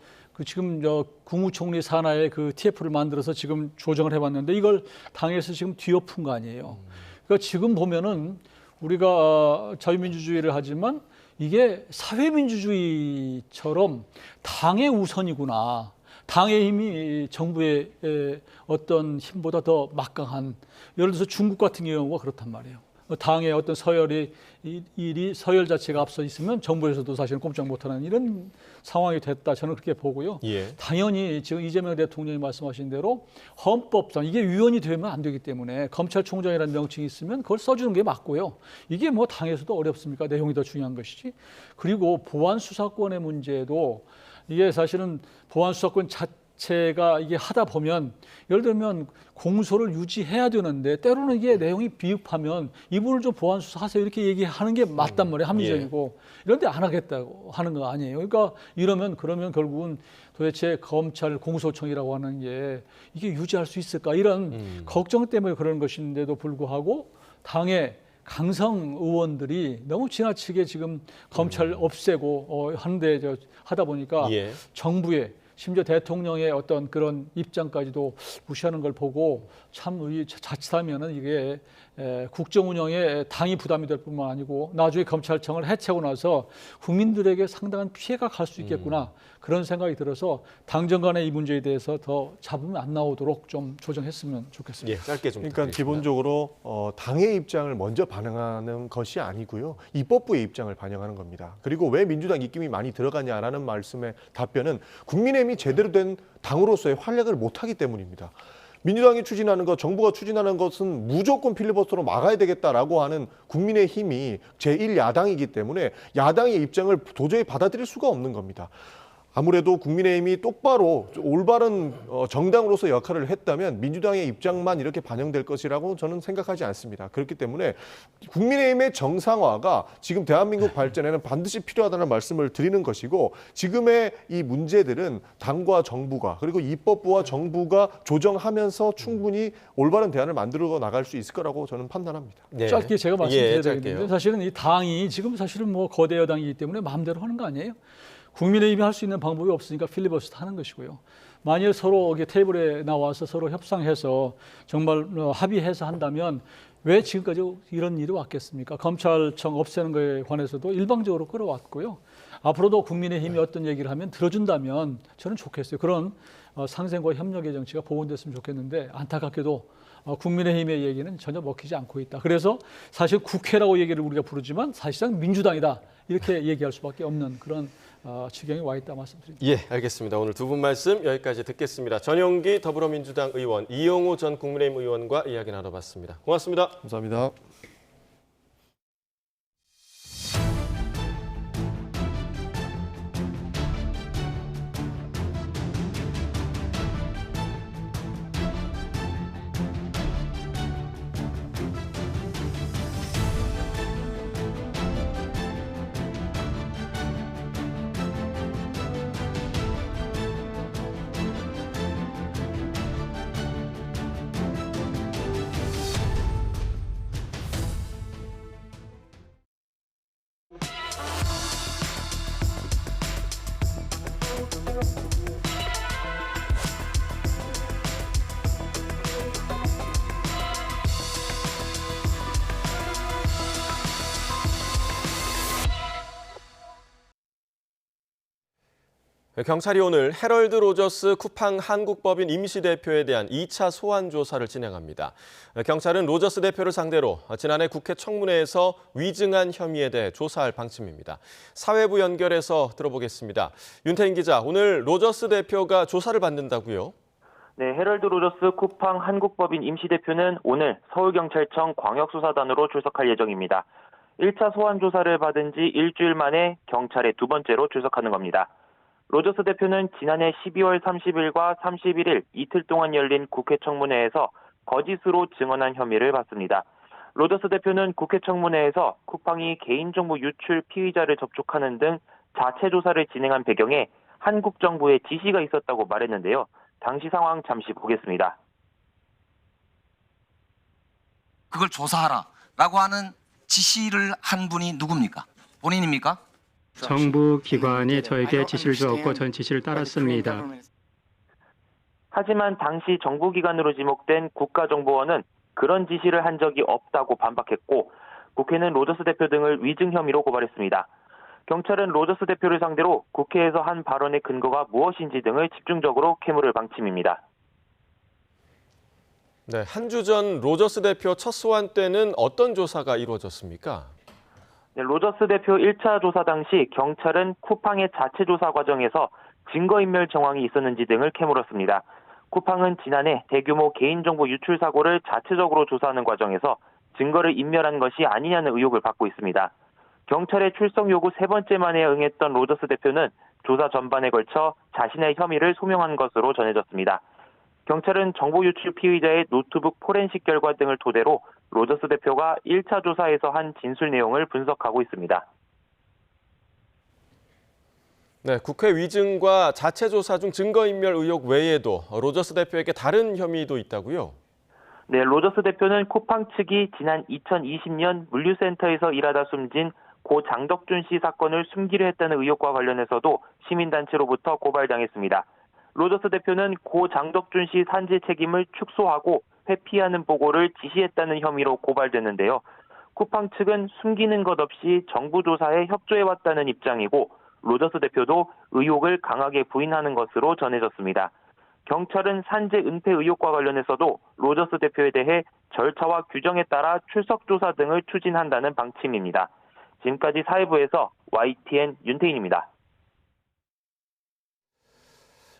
지금 국무총리 산하에 그 TF를 만들어서 지금 조정을 해봤는데 이걸 당에서 지금 뒤엎은 거 아니에요. 그러니까 지금 보면은 우리가 자유민주주의를 하지만 이게 사회민주주의처럼 당의 우선이구나. 당의 힘이 정부의 어떤 힘보다 더 막강한, 예를 들어서 중국 같은 경우가 그렇단 말이에요. 당의 어떤 서열 자체가 앞서 있으면 정부에서도 사실은 꼼짝 못하는 이런 상황이 됐다. 저는 그렇게 보고요.
예.
당연히 지금 이재명 대통령이 말씀하신 대로 헌법상 이게 위헌이 되면 안 되기 때문에 검찰총장이라는 명칭이 있으면 그걸 써주는 게 맞고요. 이게 뭐 당에서도 어렵습니까? 내용이 더 중요한 것이지. 그리고 보안수사권의 문제도 이게 사실은 보안수사권 자체가 이게 하다 보면 예를 들면 공소를 유지해야 되는데 때로는 이게 내용이 비읍하면 이분을 좀 보안수사하세요 이렇게 얘기하는 게 맞단 말이에요. 합리적이고. 이런데 안 하겠다고 하는 거 아니에요. 그러니까 그러면 결국은 도대체 검찰 공소청이라고 하는 게 이게 유지할 수 있을까 이런 걱정 때문에 그런 것인데도 불구하고 당의 강성 의원들이 너무 지나치게 지금 검찰 없애고 하는데 하다 보니까
예.
정부의 심지어 대통령의 어떤 그런 입장까지도 무시하는 걸 보고 참 자칫하면은 이게 국정 운영에 당이 부담이 될 뿐만 아니고 나중에 검찰청을 해체하고 나서 국민들에게 상당한 피해가 갈 수 있겠구나 그런 생각이 들어서 당정 간의 이 문제에 대해서 더 잡으면 안 나오도록 좀 조정했으면 좋겠습니다.
예, 짧게 좀
그러니까 기본적으로 당의 입장을 먼저 반영하는 것이 아니고요. 입법부의 입장을 반영하는 겁니다. 그리고 왜 민주당 입김이 많이 들어가냐라는 말씀의 답변은 국민의힘이 제대로 된 당으로서의 활약을 못하기 때문입니다. 민주당이 추진하는 것, 정부가 추진하는 것은 무조건 필리버스터로 막아야 되겠다라고 하는 국민의힘이 제1야당이기 때문에 야당의 입장을 도저히 받아들일 수가 없는 겁니다. 아무래도 국민의힘이 똑바로 올바른 정당으로서 역할을 했다면 민주당의 입장만 이렇게 반영될 것이라고 저는 생각하지 않습니다. 그렇기 때문에 국민의힘의 정상화가 지금 대한민국 발전에는 반드시 필요하다는 말씀을 드리는 것이고 지금의 이 문제들은 당과 정부가 그리고 입법부와 정부가 조정하면서 충분히 올바른 대안을 만들어 나갈 수 있을 거라고 저는 판단합니다.
네. 짧게 제가 말씀드려야 되겠는데 사실은 이 당이 지금 사실은 뭐 거대 여당이기 때문에 마음대로 하는 거 아니에요? 국민의힘이 할 수 있는 방법이 없으니까 필리버스터 하는 것이고요. 만일 서로 테이블에 나와서 서로 협상해서 정말 합의해서 한다면 왜 지금까지 이런 일이 왔겠습니까? 검찰청 없애는 것에 관해서도 일방적으로 끌어왔고요. 앞으로도 국민의힘이 어떤 얘기를 하면 들어준다면 저는 좋겠어요. 그런 상생과 협력의 정치가 복원됐으면 좋겠는데 안타깝게도 국민의힘의 얘기는 전혀 먹히지 않고 있다. 그래서 사실 국회라고 얘기를 우리가 부르지만 사실상 민주당이다. 이렇게 얘기할 수밖에 없는 그런 지경이 와 있다 말씀드립니다.
예, 알겠습니다. 오늘 두 분 말씀 여기까지 듣겠습니다. 전용기 더불어민주당 의원, 이용호 전 국민의힘 의원과 이야기 나눠봤습니다. 고맙습니다.
감사합니다.
경찰이 오늘 해럴드 로저스 쿠팡 한국법인 임시대표에 대한 2차 소환 조사를 진행합니다. 경찰은 로저스 대표를 상대로 지난해 국회 청문회에서 위증한 혐의에 대해 조사할 방침입니다. 사회부 연결해서 들어보겠습니다. 윤태인 기자, 오늘 로저스 대표가 조사를 받는다고요?
네, 해럴드 로저스 쿠팡 한국법인 임시대표는 오늘 서울경찰청 광역수사단으로 출석할 예정입니다. 1차 소환 조사를 받은 지 일주일 만에 경찰에 두 번째로 출석하는 겁니다. 로저스 대표는 지난해 12월 30일과 31일 이틀 동안 열린 국회 청문회에서 거짓으로 증언한 혐의를 받습니다. 로저스 대표는 국회 청문회에서 쿠팡이 개인정보 유출 피의자를 접촉하는 등 자체 조사를 진행한 배경에 한국 정부의 지시가 있었다고 말했는데요. 당시 상황 잠시 보겠습니다.
그걸 조사하라라고 하는 지시를 한 분이 누굽니까? 본인입니까?
정부 기관이 저에게 지시를 주었고 전 지시를 따랐습니다.
하지만 당시 정부기관으로 지목된 국가정보원은 그런 지시를 한 적이 없다고 반박했고 국회는 로저스 대표 등을 위증 혐의로 고발했습니다. 경찰은 로저스 대표를 상대로 국회에서 한 발언의 근거가 무엇인지 등을 집중적으로 캐물을 방침입니다.
네, 한 주 전 로저스 대표 첫 소환 때는 어떤 조사가 이루어졌습니까?
네, 로저스 대표 1차 조사 당시 경찰은 쿠팡의 자체 조사 과정에서 증거인멸 정황이 있었는지 등을 캐물었습니다. 쿠팡은 지난해 대규모 개인정보 유출 사고를 자체적으로 조사하는 과정에서 증거를 인멸한 것이 아니냐는 의혹을 받고 있습니다. 경찰의 출석 요구 3번째 만에 응했던 로저스 대표는 조사 전반에 걸쳐 자신의 혐의를 소명한 것으로 전해졌습니다. 경찰은 정보 유출 피의자의 노트북 포렌식 결과 등을 토대로 로저스 대표가 1차 조사에서 한 진술 내용을 분석하고 있습니다.
네, 국회 위증과 자체 조사 중 증거인멸 의혹 외에도 로저스 대표에게 다른 혐의도 있다고요?
네, 로저스 대표는 쿠팡 측이 지난 2020년 물류센터에서 일하다 숨진 고 장덕준 씨 사건을 숨기려 했다는 의혹과 관련해서도 시민단체로부터 고발당했습니다. 로저스 대표는 고 장덕준 씨 산재 책임을 축소하고 회피하는 보고를 지시했다는 혐의로 고발됐는데요. 쿠팡 측은 숨기는 것 없이 정부 조사에 협조해왔다는 입장이고 로저스 대표도 의혹을 강하게 부인하는 것으로 전해졌습니다. 경찰은 산재 은폐 의혹과 관련해서도 로저스 대표에 대해 절차와 규정에 따라 출석 조사 등을 추진한다는 방침입니다. 지금까지 사회부에서 YTN 윤태인입니다.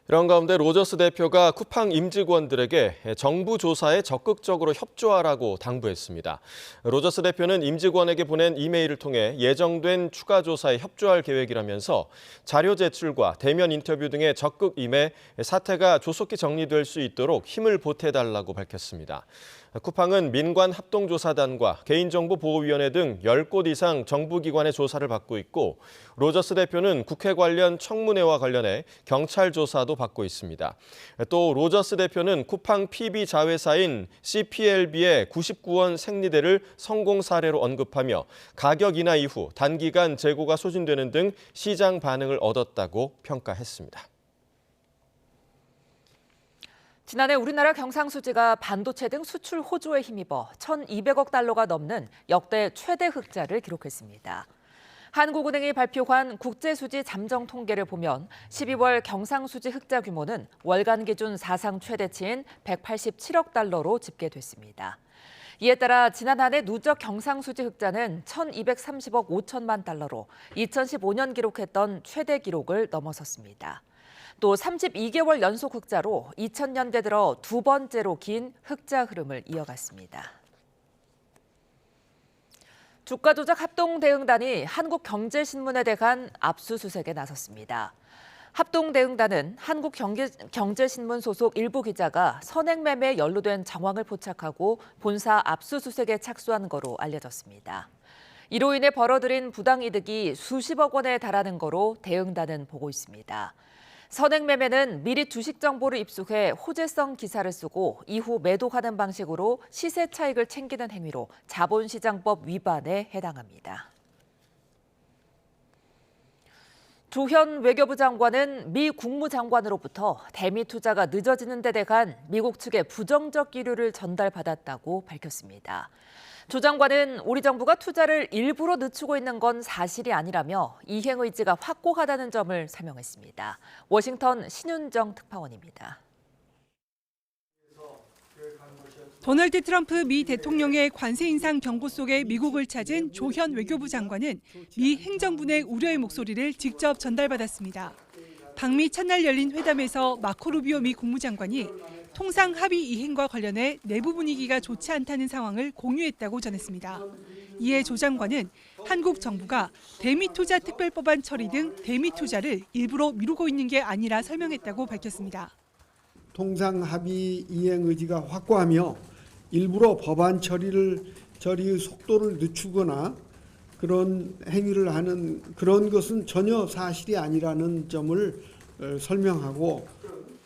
이런 가운데 로저스 대표가 쿠팡 임직원들에게 정부 조사에 적극적으로 협조하라고 당부했습니다. 로저스 대표는 임직원에게 보낸 이메일을 통해 예정된 추가 조사에 협조할 계획이라면서 자료 제출과 대면 인터뷰 등에 적극 임해 사태가 조속히 정리될 수 있도록 힘을 보태달라고 밝혔습니다. 쿠팡은 민관합동조사단과 개인정보보호위원회 등 10곳 이상 정부기관의 조사를 받고 있고 로저스 대표는 국회 관련 청문회와 관련해 경찰 조사도 받고 있습니다. 또 로저스 대표는 쿠팡 PB 자회사인 CPLB의 99원 생리대를 성공 사례로 언급하며 가격 인하 이후 단기간 재고가 소진되는 등 시장 반응을 얻었다고 평가했습니다.
지난해 우리나라 경상수지가 반도체 등 수출 호조에 힘입어 1,200억 달러가 넘는 역대 최대 흑자를 기록했습니다. 한국은행이 발표한 국제수지 잠정 통계를 보면 12월 경상수지 흑자 규모는 월간 기준 사상 최대치인 187억 달러로 집계됐습니다. 이에 따라 지난 한 해 누적 경상수지 흑자는 1,230억 5천만 달러로 2015년 기록했던 최대 기록을 넘어섰습니다. 또 32개월 연속 흑자로 2000년대 들어 두 번째로 긴 흑자 흐름을 이어갔습니다. 주가 조작 합동대응단이 한국경제신문에 대한 압수수색에 나섰습니다. 합동대응단은 한국경제신문 소속 일부 기자가 선행매매에 연루된 정황을 포착하고 본사 압수수색에 착수한 거로 알려졌습니다. 이로 인해 벌어들인 부당이득이 수십억 원에 달하는 거로 대응단은 보고 있습니다. 선행매매는 미리 주식 정보를 입수해 호재성 기사를 쓰고 이후 매도하는 방식으로 시세 차익을 챙기는 행위로 자본시장법 위반에 해당합니다. 조현 외교부 장관은 미 국무장관으로부터 대미 투자가 늦어지는 데 대한 미국 측의 부정적 기류를 전달받았다고 밝혔습니다. 조 장관은 우리 정부가 투자를 일부러 늦추고 있는 건 사실이 아니라며 이행 의지가 확고하다는 점을 설명했습니다. 워싱턴 신윤정 특파원입니다.
도널드 트럼프 미 대통령의 관세 인상 경고 속에 미국을 찾은 조현 외교부 장관은 미 행정부 내 우려의 목소리를 직접 전달받았습니다. 방미 첫날 열린 회담에서 마코 루비오 미 국무장관이 통상 합의 이행과 관련해 내부 분위기가 좋지 않다는 상황을 공유했다고 전했습니다. 이에 조 장관은 한국 정부가 대미투자 특별법안 처리 등 대미투자를 일부러 미루고 있는 게 아니라 설명했다고 밝혔습니다.
통상 합의 이행 의지가 확고하며 일부러 법안 처리의 속도를 늦추거나 그런 행위를 하는 그런 것은 전혀 사실이 아니라는 점을 설명하고,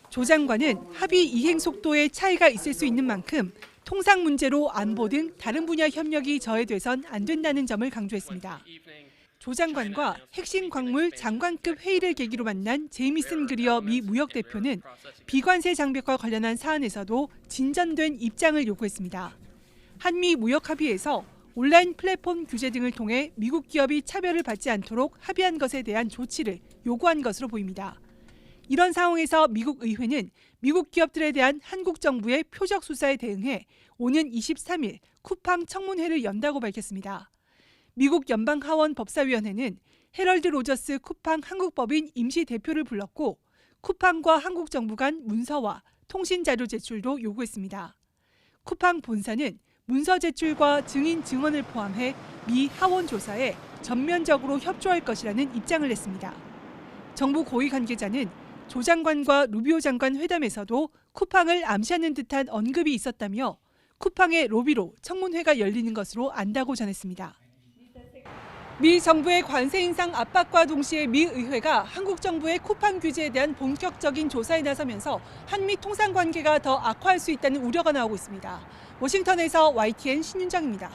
조 장관은 합의 이행 속도에 차이가 있을 수 있는 만큼 통상 문제로 안보 등 다른 분야 협력이 저해돼선 안 된다는 점을 강조했습니다. 조 장관과 핵심 광물 장관급 회의를 계기로 만난 제이미슨 그리어 미 무역 대표는 비관세 장벽과 관련한 사안에서도 진전된 입장을 요구했습니다. 한미 무역 합의에서 온라인 플랫폼 규제 등을 통해 미국 기업이 차별을 받지 않도록 합의한 것에 대한 조치를 요구한 것으로 보입니다. 이런 상황에서 미국 의회는 미국 기업들에 대한 한국 정부의 표적 수사에 대응해 오는 23일 쿠팡 청문회를 연다고 밝혔습니다. 미국 연방하원 법사위원회는 헤럴드 로저스 쿠팡 한국법인 임시 대표를 불렀고 쿠팡과 한국 정부 간 문서와 통신 자료 제출도 요구했습니다. 쿠팡 본사는 문서 제출과 증인 증언을 포함해 미 하원 조사에 전면적으로 협조할 것이라는 입장을 냈습니다. 정부 고위 관계자는 조 장관과 루비오 장관 회담에서도 쿠팡을 암시하는 듯한 언급이 있었다며 쿠팡의 로비로 청문회가 열리는 것으로 안다고 전했습니다. 미 정부의 관세 인상 압박과 동시에 미 의회가 한국 정부의 쿠팡 규제에 대한 본격적인 조사에 나서면서 한미 통상 관계가 더 악화할 수 있다는 우려가 나오고 있습니다. 워싱턴에서 YTN 신윤정입니다.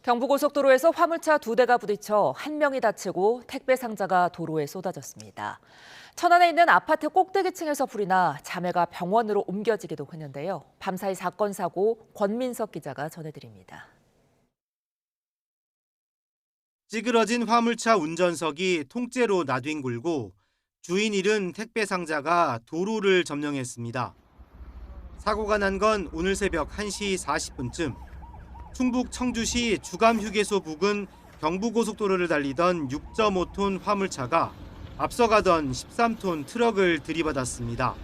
경부고속도로에서 화물차 2대가 부딪혀 1명이 다치고 택배 상자가 도로에 쏟아졌습니다. 천안에 있는 아파트 꼭대기층에서 불이 나 자매가 병원으로 옮겨지기도 했는데요. 밤사이 사건 사고 권민석 기자가 전해드립니다.
찌그러진 화물차 운전석이 통째로 나뒹굴고 주인 잃은 택배 상자가 도로를 점령했습니다. 사고가 난 건 오늘 새벽 1시 40분쯤 충북 청주시 주감휴게소 부근 경부고속도로를 달리던 6.5톤 화물차가 앞서가던 13톤 트럭을 들이받았습니다.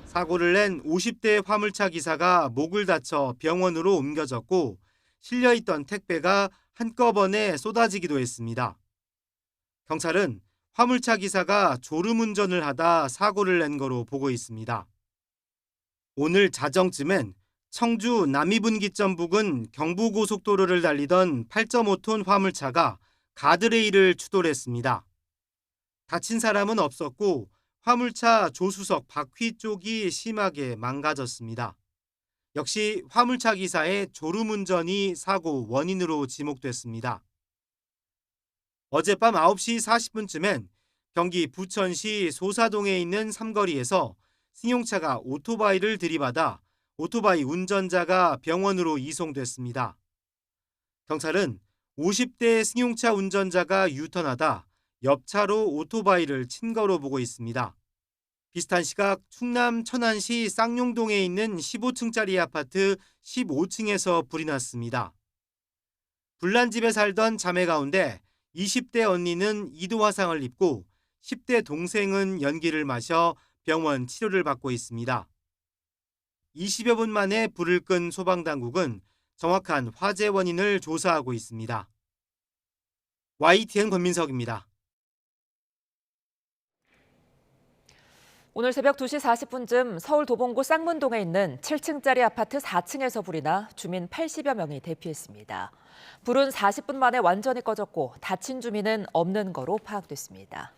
사고를 낸 50대 화물차 기사가 목을 다쳐 병원으로 옮겨졌고 실려있던 택배가 한꺼번에 쏟아지기도 했습니다. 경찰은 화물차 기사가 졸음운전을 하다 사고를 낸 거로 보고 있습니다. 오늘 자정쯤엔 청주 남이분기점 부근 경부고속도로를 달리던 8.5톤 화물차가 가드레일을 추돌했습니다. 다친 사람은 없었고 화물차 조수석 바퀴 쪽이 심하게 망가졌습니다. 역시 화물차 기사의 졸음운전이 사고 원인으로 지목됐습니다. 어젯밤 9시 40분쯤엔 경기 부천시 소사동에 있는 삼거리에서 승용차가 오토바이를 들이받아 오토바이 운전자가 병원으로 이송됐습니다. 경찰은 50대 승용차 운전자가 유턴하다 옆차로 오토바이를 친 거로 보고 있습니다. 비슷한 시각 충남 천안시 쌍용동에 있는 15층짜리 아파트 15층에서 불이 났습니다. 불난 집에 살던 자매 가운데 20대 언니는 2도 화상을 입고 10대 동생은 연기를 마셔 병원 치료를 받고 있습니다. 20여 분 만에 불을 끈 소방당국은 정확한 화재 원인을 조사하고 있습니다. YTN 권민석입니다.
오늘 새벽 2시 40분쯤 서울 도봉구 쌍문동에 있는 7층짜리 아파트 4층에서 불이 나 주민 80여 명이 대피했습니다. 불은 40분 만에 완전히 꺼졌고 다친 주민은 없는 거로 파악됐습니다.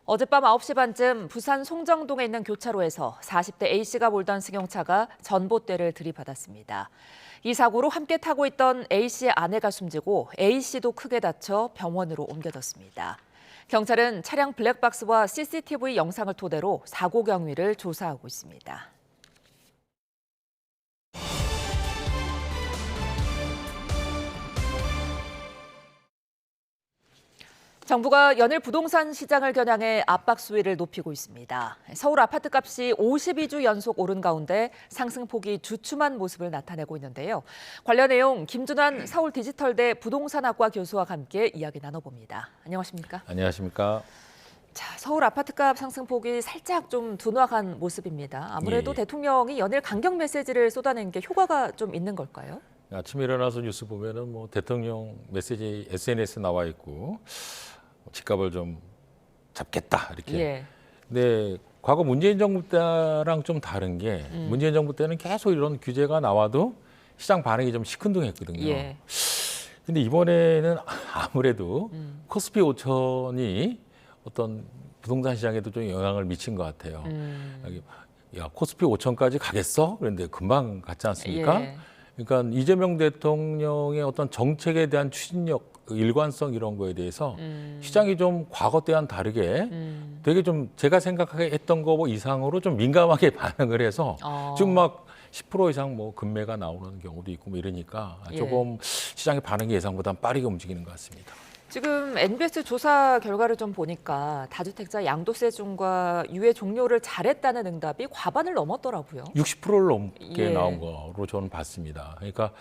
어젯밤 9시 반쯤 부산 송정동에 있는 교차로에서 40대 A씨가 몰던 승용차가 전봇대를 들이받았습니다. 이 사고로 함께 타고 있던 A씨의 아내가 숨지고 A씨도 크게 다쳐 병원으로 옮겨졌습니다. 경찰은 차량 블랙박스와 CCTV 영상을 토대로 사고 경위를 조사하고 있습니다. 정부가 연일 부동산 시장을 겨냥해 압박 수위를 높이고 있습니다. 서울 아파트값이 52주 연속 오른 가운데 상승폭이 주춤한 모습을 나타내고 있는데요. 관련 내용 김준환 서울 디지털대 부동산학과 교수와 함께 이야기 나눠봅니다. 안녕하십니까?
안녕하십니까?
자, 서울 아파트값 상승폭이 살짝 좀 둔화한 모습입니다. 아무래도
예.
대통령이 연일 강경 메시지를 쏟아낸 게 효과가 좀 있는 걸까요?
아침에 일어나서 뉴스 보면은 뭐 대통령 메시지 SNS 나와 있고 집값을 좀 잡겠다 이렇게.
예.
근데 과거 문재인 정부 때랑 좀 다른 게 문재인 정부 때는 계속 이런 규제가 나와도 시장 반응이 좀 시큰둥했거든요.
예.
근데 이번에는 아무래도 코스피 5천이 어떤 부동산 시장에도 좀 영향을 미친 것 같아요. 야, 코스피 5천까지 가겠어? 그런데 금방 갔지 않습니까?
예.
그러니까 이재명 대통령의 어떤 정책에 대한 추진력, 일관성 이런 거에 대해서 시장이 좀 과거 때와는 다르게 되게 좀 제가 생각했던 거 이상으로 좀 민감하게 반응을 해서 지금 막 10% 이상 뭐 급매가 나오는 경우도 있고 뭐 이러니까 조금 시장의 반응이 예상보다 빠르게 움직이는 것 같습니다.
지금 NBS 조사 결과를 좀 보니까 다주택자 양도세 중과 유예 종료를 잘했다는 응답이 과반을 넘었더라고요.
60%를 넘게
예.
나온 거로 저는 봤습니다. 그러니까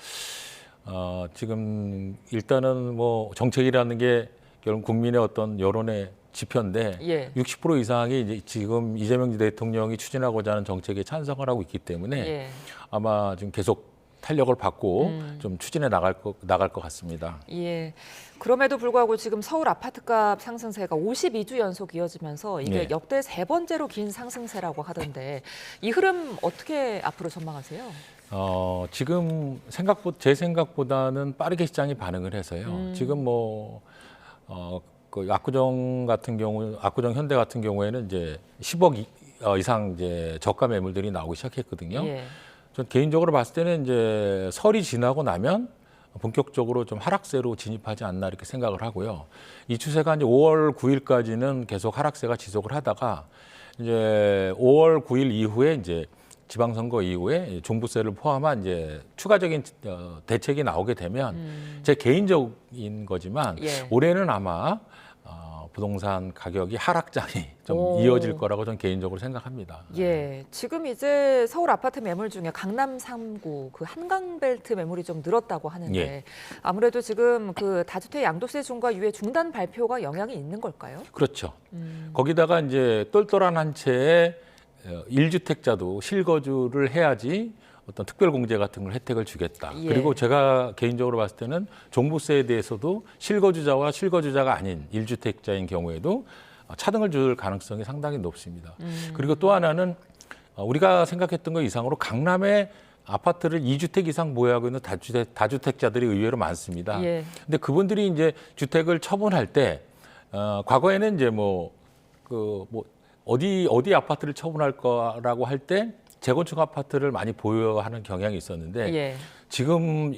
지금 일단은 뭐 정책이라는 게 결국 국민의 어떤 여론의 지표인데
예.
60% 이상이 이제 지금 이재명 대통령이 추진하고자 하는 정책에 찬성을 하고 있기 때문에
예.
아마 지금 계속 탄력을 받고 좀 추진해 나갈 것 같습니다.
예. 그럼에도 불구하고 지금 서울 아파트값 상승세가 52주 연속 이어지면서 이게
네.
역대 3번째로 긴 상승세라고 하던데 이 흐름 어떻게 앞으로 전망하세요?
지금 제 생각보다는 빠르게 시장이 반응을 해서요. 지금 그 압구정 현대 같은 경우에는 이제 10억 이상 이제 저가 매물들이 나오기 시작했거든요.
예.
전 개인적으로 봤을 때는 이제 설이 지나고 나면 본격적으로 좀 하락세로 진입하지 않나 이렇게 생각을 하고요. 이 추세가 이제 5월 9일까지는 계속 하락세가 지속을 하다가 이제 5월 9일 이후에 이제 지방선거 이후에 종부세를 포함한 이제 추가적인 대책이 나오게 되면 제 개인적인 거지만
예.
올해는 아마 부동산 가격이 하락장이 좀 이어질 거라고 저는 개인적으로 생각합니다.
예, 지금 이제 서울 아파트 매물 중에 강남 3구 그 한강벨트 매물이 좀 늘었다고 하는데
예.
아무래도 지금 그 다주택 양도세 중과 유예 중단 발표가 영향이 있는 걸까요?
그렇죠. 거기다가 이제 똘똘한 한 채에 1주택자도 실거주를 해야지 어떤 특별공제 같은 걸 혜택을 주겠다.
예.
그리고 제가 개인적으로 봤을 때는 종부세에 대해서도 실거주자와 실거주자가 아닌 1주택자인 경우에도 차등을 줄 가능성이 상당히 높습니다. 그리고 또 하나는 우리가 생각했던 것 이상으로 강남에 아파트를 2주택 이상 보유하고 있는 다주택자들이 의외로 많습니다.
예.
근데 그분들이 이제 주택을 처분할 때 과거에는 이제 어디 아파트를 처분할 거라고 할 때 재건축 아파트를 많이 보유하는 경향이 있었는데
예.
지금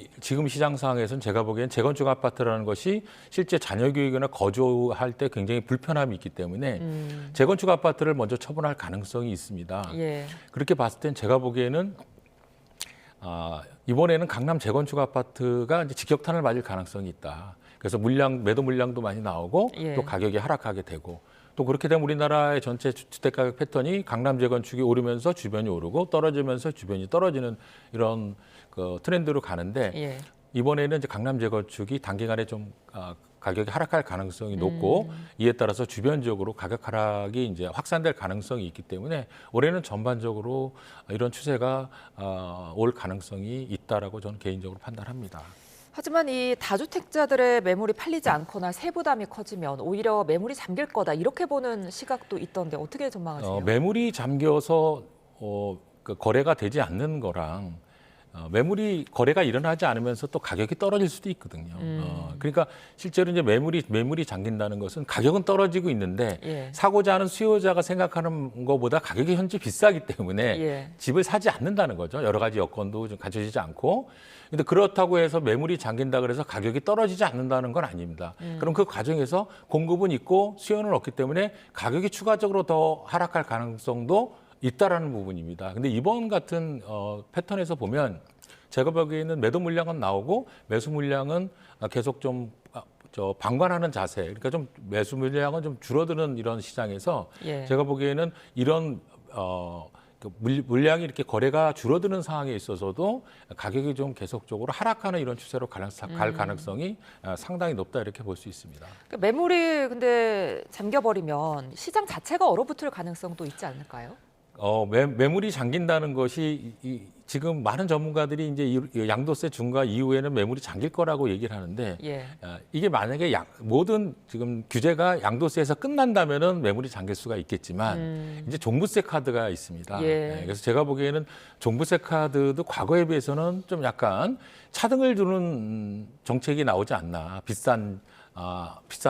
시장 상황에서는 제가 보기엔 재건축 아파트라는 것이 실제 자녀 교육이나 거주할 때 굉장히 불편함이 있기 때문에 재건축 아파트를 먼저 처분할 가능성이 있습니다.
예.
그렇게 봤을 땐 제가 보기에는 이번에는 강남 재건축 아파트가 이제 직격탄을 맞을 가능성이 있다. 그래서 매도 물량도 많이 나오고
예.
또 가격이 하락하게 되고 또 그렇게 되면 우리나라의 전체 주택가격 패턴이 강남 재건축이 오르면서 주변이 오르고 떨어지면서 주변이 떨어지는 이런 그 트렌드로 가는데
예.
이번에는 이제 강남 재건축이 단기간에 좀 가격이 하락할 가능성이 높고 이에 따라서 주변적으로 가격 하락이 이제 확산될 가능성이 있기 때문에 올해는 전반적으로 이런 추세가 올 가능성이 있다라고 저는 개인적으로 판단합니다.
하지만 이 다주택자들의 매물이 팔리지 않거나 세부담이 커지면 오히려 매물이 잠길 거다 이렇게 보는 시각도 있던데 어떻게 전망하세요?
매물이 잠겨서 그 거래가 되지 않는 거랑 거래가 일어나지 않으면서 또 가격이 떨어질 수도 있거든요. 그러니까 실제로 이제 매물이 잠긴다는 것은 가격은 떨어지고 있는데
예.
사고자 하는 수요자가 생각하는 것보다 가격이 현재 비싸기 때문에
예.
집을 사지 않는다는 거죠. 여러 가지 여건도 좀 갖춰지지 않고. 근데 그렇다고 해서 매물이 잠긴다 그래서 가격이 떨어지지 않는다는 건 아닙니다. 그럼 그 과정에서 공급은 있고 수요는 없기 때문에 가격이 추가적으로 더 하락할 가능성도 있다라는 부분입니다. 근데 이번 같은 패턴에서 보면 제가 보기에는 매도 물량은 나오고 매수 물량은 계속 좀 방관하는 자세. 그러니까 좀 매수 물량은 좀 줄어드는 이런 시장에서
예.
제가 보기에는 이런 물량이 이렇게 거래가 줄어드는 상황에 있어서도 가격이 좀 계속적으로 하락하는 이런 추세로 갈 가능성이 상당히 높다 이렇게 볼 수 있습니다.
그러니까 매물이 근데 잠겨버리면 시장 자체가 얼어붙을 가능성도 있지 않을까요?
매물이 잠긴다는 것이 지금 많은 전문가들이 이제 양도세 중과 이후에는 매물이 잠길 거라고 얘기를 하는데 이게 만약에 모든 지금 규제가 양도세에서 끝난다면은 매물이 잠길 수가 있겠지만 이제 종부세 카드가 있습니다. 그래서 제가 보기에는 종부세 카드도 과거에 비해서는 좀 약간 차등을 두는 정책이 나오지 않나. 비싼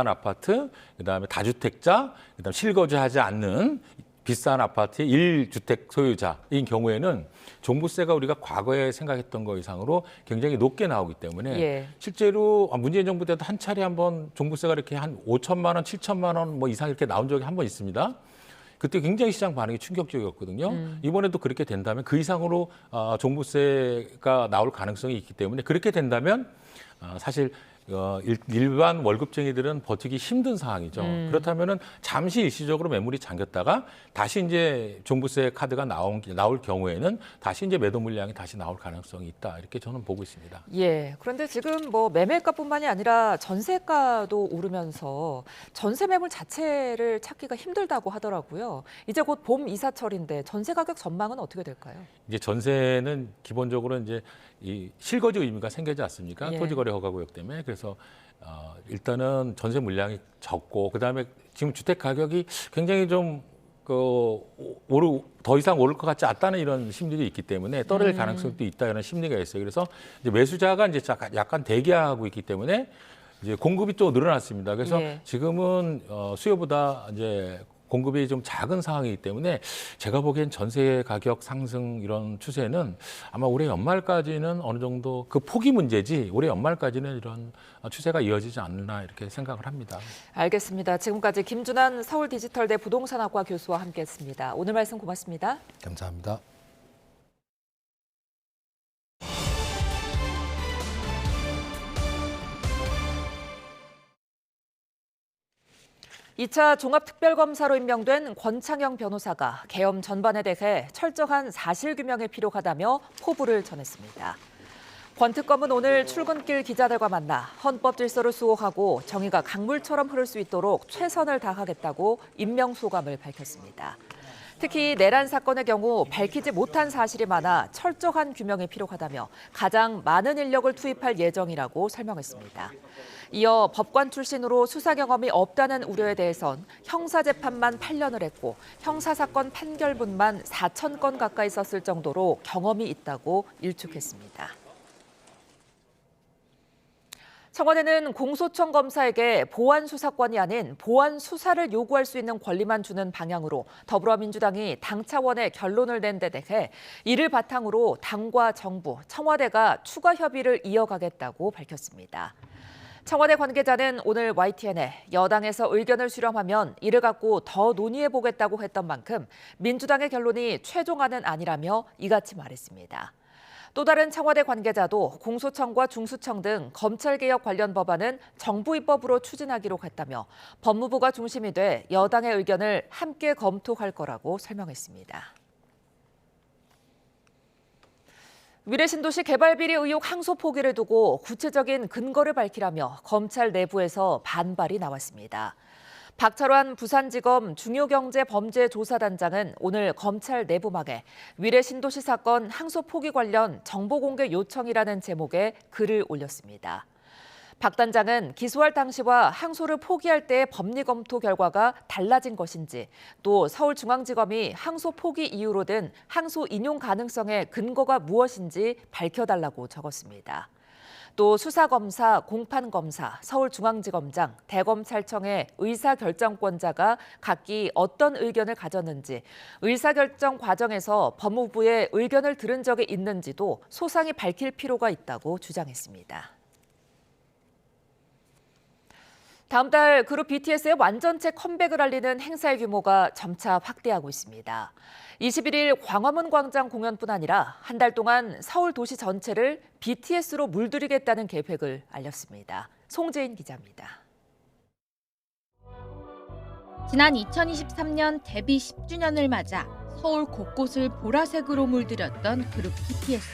아파트, 그다음에 다주택자, 그다음 실거주하지 않는 비싼 아파트의 1주택 소유자인 경우에는 종부세가 우리가 과거에 생각했던 것 이상으로 굉장히 높게 나오기 때문에 실제로 문재인 정부 때도 한 차례 한번 종부세가 이렇게 한 5천만 원, 7천만 원 뭐 이상 이렇게 나온 적이 한 번 있습니다. 그때 굉장히 시장 반응이 충격적이었거든요. 이번에도 그렇게 된다면 그 이상으로 종부세가 나올 가능성이 있기 때문에 그렇게 된다면 사실 일반 월급쟁이들은 버티기 힘든 상황이죠. 그렇다면은 잠시 일시적으로 매물이 잠겼다가 다시 이제 종부세 카드가 나올 경우에는 다시 이제 매도 물량이 다시 나올 가능성이 있다. 이렇게 저는 보고 있습니다.
그런데 지금 뭐 매매가뿐만이 아니라 전세가도 오르면서 전세 매물 자체를 찾기가 힘들다고 하더라고요. 이제 곧 봄 이사철인데 전세 가격 전망은 어떻게 될까요?
이제 전세는 기본적으로 이제 이 실거주 의무가 생기지 않습니까? 토지거래 허가구역 때문에. 그래서 일단은 전세 물량이 적고 그다음에 지금 주택 가격이 굉장히 좀 더 이상 오를 것 같지 않다는 이런 심리도 있기 때문에 떨어질 가능성도 있다 이런 심리가 있어요. 그래서 이제 매수자가 이제 약간 대기하고 있기 때문에 이제 공급이 또 늘어났습니다. 그래서 지금은 수요보다 이제 공급이 좀 작은 상황이기 때문에 제가 보기엔 전세 가격 상승 이런 추세는 아마 올해 연말까지는 어느 정도 그 폭이 문제지 올해 연말까지는 이런 추세가 이어지지 않나 이렇게 생각을 합니다.
알겠습니다. 지금까지 김준환 서울디지털대 부동산학과 교수와 함께했습니다. 오늘 말씀 고맙습니다.
감사합니다.
2차 종합특별검사로 임명된 권창영 변호사가 계엄 전반에 대해 철저한 사실규명이 필요하다며 포부를 전했습니다. 권 특검은 오늘 출근길 기자들과 만나 헌법 질서를 수호하고 정의가 강물처럼 흐를 수 있도록 최선을 다하겠다고 임명 소감을 밝혔습니다. 특히 내란 사건의 경우 밝히지 못한 사실이 많아 철저한 규명이 필요하다며 가장 많은 인력을 투입할 예정이라고 설명했습니다. 이어 법관 출신으로 수사 경험이 없다는 우려에 대해선 형사재판만 8년을 했고 형사사건 판결분만 4천 건 가까이 썼을 정도로 경험이 있다고 일축했습니다. 청와대는 공소청 검사에게 보안 수사권이 아닌 보안 수사를 요구할 수 있는 권리만 주는 방향으로 더불어민주당이 당 차원의 결론을 낸 데 대해 이를 바탕으로 당과 정부, 청와대가 추가 협의를 이어가겠다고 밝혔습니다. 청와대 관계자는 오늘 YTN에 여당에서 의견을 수렴하면 이를 갖고 더 논의해보겠다고 했던 만큼 민주당의 결론이 최종안은 아니라며 이같이 말했습니다. 또 다른 청와대 관계자도 공소청과 중수청 등 검찰개혁 관련 법안은 정부 입법으로 추진하기로 했다며 법무부가 중심이 돼 여당의 의견을 함께 검토할 거라고 설명했습니다. 위례신도시 개발비리 의혹 항소 포기를 두고 구체적인 근거를 밝히라며 검찰 내부에서 반발이 나왔습니다. 박철환 부산지검 중요경제범죄조사단장은 오늘 검찰 내부막에 위례신도시 사건 항소 포기 관련 정보공개 요청이라는 제목의 글을 올렸습니다. 박 단장은 기소할 당시와 항소를 포기할 때의 법리 검토 결과가 달라진 것인지 또 서울중앙지검이 항소 포기 이유로 든 항소 인용 가능성의 근거가 무엇인지 밝혀달라고 적었습니다. 또 수사검사, 공판검사, 서울중앙지검장, 대검찰청의 의사결정권자가 각기 어떤 의견을 가졌는지, 의사결정 과정에서 법무부의 의견을 들은 적이 있는지도 소상히 밝힐 필요가 있다고 주장했습니다. 다음 달 그룹 BTS의 완전체 컴백을 알리는 행사의 규모가 점차 확대하고 있습니다. 21일 광화문 광장 공연뿐 아니라 한 달 동안 서울 도시 전체를 BTS로 물들이겠다는 계획을 알렸습니다. 송재인 기자입니다.
지난 2023년 데뷔 10주년을 맞아 서울 곳곳을 보라색으로 물들였던 그룹 BTS.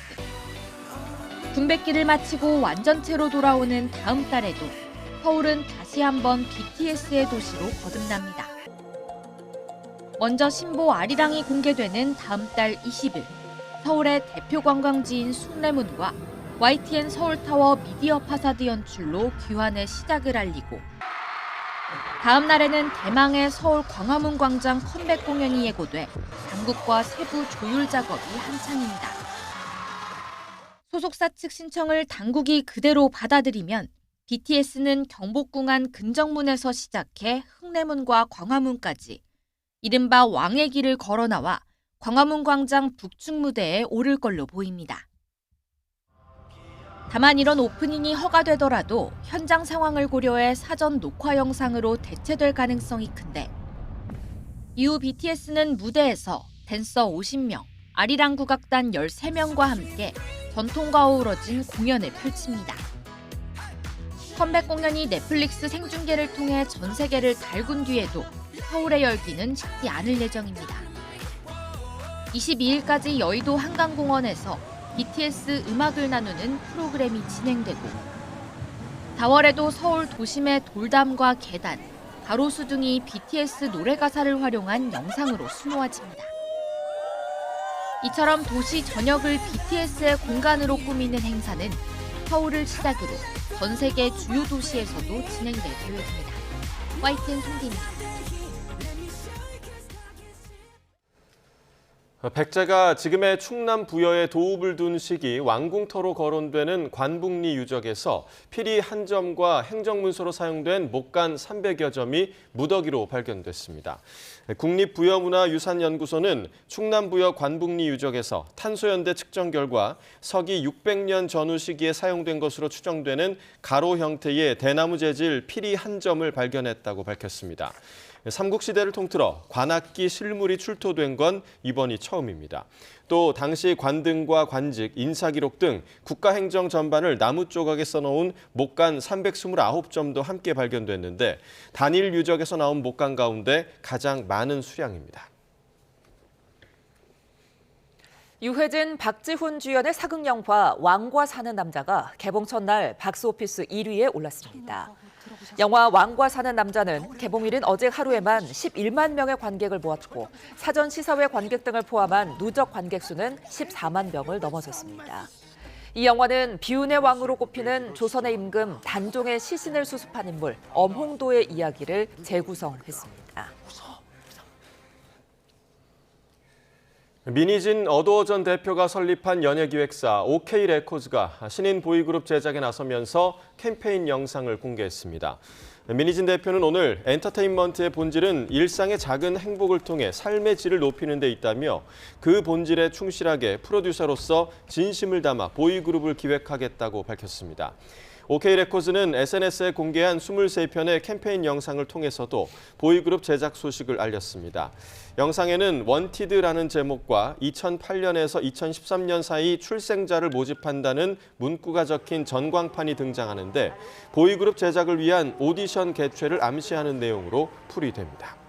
군백기를 마치고 완전체로 돌아오는 다음 달에도 서울은 다시 한번 BTS의 도시로 거듭납니다. 먼저 신보 아리랑이 공개되는 다음 달 20일, 서울의 대표 관광지인 숭례문과 YTN 서울타워 미디어 파사드 연출로 귀환의 시작을 알리고, 다음 날에는 대망의 서울 광화문 광장 컴백 공연이 예고돼 당국과 세부 조율 작업이 한창입니다. 소속사 측 신청을 당국이 그대로 받아들이면 BTS는 경복궁안 근정문에서 시작해 흥례문과 광화문까지 이른바 왕의 길을 걸어 나와 광화문 광장 북측 무대에 오를 걸로 보입니다. 다만 이런 오프닝이 허가되더라도 현장 상황을 고려해 사전 녹화 영상으로 대체될 가능성이 큰데, 이후 BTS는 무대에서 댄서 50명, 아리랑 국악단 13명과 함께 전통과 어우러진 공연을 펼칩니다. 컴백 공연이 넷플릭스 생중계를 통해 전 세계를 달군 뒤에도 서울의 열기는 식지 않을 예정입니다. 22일까지 여의도 한강공원에서 BTS 음악을 나누는 프로그램이 진행되고, 4월에도 서울 도심의 돌담과 계단, 가로수 등이 BTS 노래 가사를 활용한 영상으로 수놓아집니다. 이처럼 도시 전역을 BTS의 공간으로 꾸미는 행사는 서울을 시작으로 전 세계 주요 도시에서도 진행될 계획입니다. YTN 송기입니다.
백제가 지금의 충남 부여에 도읍을 둔 시기 왕궁터로 거론되는 관북리 유적에서 피리 한 점과 행정문서로 사용된 목간 300여 점이 무더기로 발견됐습니다. 국립부여문화유산연구소는 충남부여 관북리 유적에서 탄소연대 측정 결과 서기 600년 전후 시기에 사용된 것으로 추정되는 가로 형태의 대나무 재질 피리 한 점을 발견했다고 밝혔습니다. 삼국시대를 통틀어 관악기 실물이 출토된 건 이번이 처음입니다. 또 당시 관등과 관직, 인사기록 등 국가행정 전반을 나무 조각에 써놓은 목간 329점도 함께 발견됐는데, 단일 유적에서 나온 목간 가운데 가장 많은 수량입니다.
유해진, 박지훈 주연의 사극 영화 왕과 사는 남자가 개봉 첫날 박스오피스 1위에 올랐습니다. 영화 왕과 사는 남자는 개봉일인 어제 하루에만 11만 명의 관객을 모았고, 사전 시사회 관객 등을 포함한 누적 관객 수는 14만 명을 넘어섰습니다. 이 영화는 비운의 왕으로 꼽히는 조선의 임금 단종의 시신을 수습한 인물 엄홍도의 이야기를 재구성했습니다.
민희진 어도어 전 대표가 설립한 연예기획사 OK레코즈가 신인 보이그룹 제작에 나서면서 캠페인 영상을 공개했습니다. 민희진 대표는 오늘 엔터테인먼트의 본질은 일상의 작은 행복을 통해 삶의 질을 높이는 데 있다며, 그 본질에 충실하게 프로듀서로서 진심을 담아 보이그룹을 기획하겠다고 밝혔습니다. OK레코즈는 SNS에 공개한 23편의 캠페인 영상을 통해서도 보이그룹 제작 소식을 알렸습니다. 영상에는 원티드라는 제목과 2008년에서 2013년 사이 출생자를 모집한다는 문구가 적힌 전광판이 등장하는데, 보이그룹 제작을 위한 오디션 개최를 암시하는 내용으로 풀이됩니다.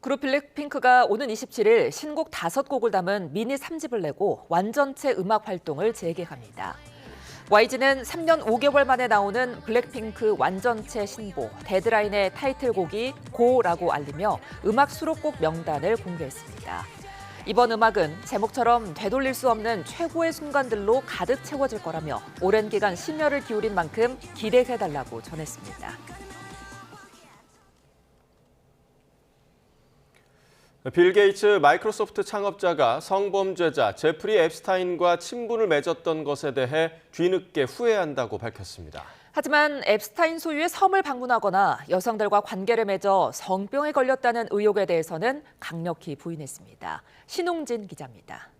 그룹 블랙핑크가 오는 27일 신곡 5곡을 담은 미니 3집을 내고 완전체 음악 활동을 재개합니다. YG는 3년 5개월 만에 나오는 블랙핑크 완전체 신보 데드라인의 타이틀곡이 고라고 알리며 음악 수록곡 명단을 공개했습니다. 이번 음악은 제목처럼 되돌릴 수 없는 최고의 순간들로 가득 채워질 거라며 오랜 기간 심혈을 기울인 만큼 기대해달라고 전했습니다.
빌 게이츠 마이크로소프트 창업자가 성범죄자 제프리 앱스타인과 친분을 맺었던 것에 대해 뒤늦게 후회한다고 밝혔습니다.
하지만 앱스타인 소유의 섬을 방문하거나 여성들과 관계를 맺어 성병에 걸렸다는 의혹에 대해서는 강력히 부인했습니다. 신웅진 기자입니다.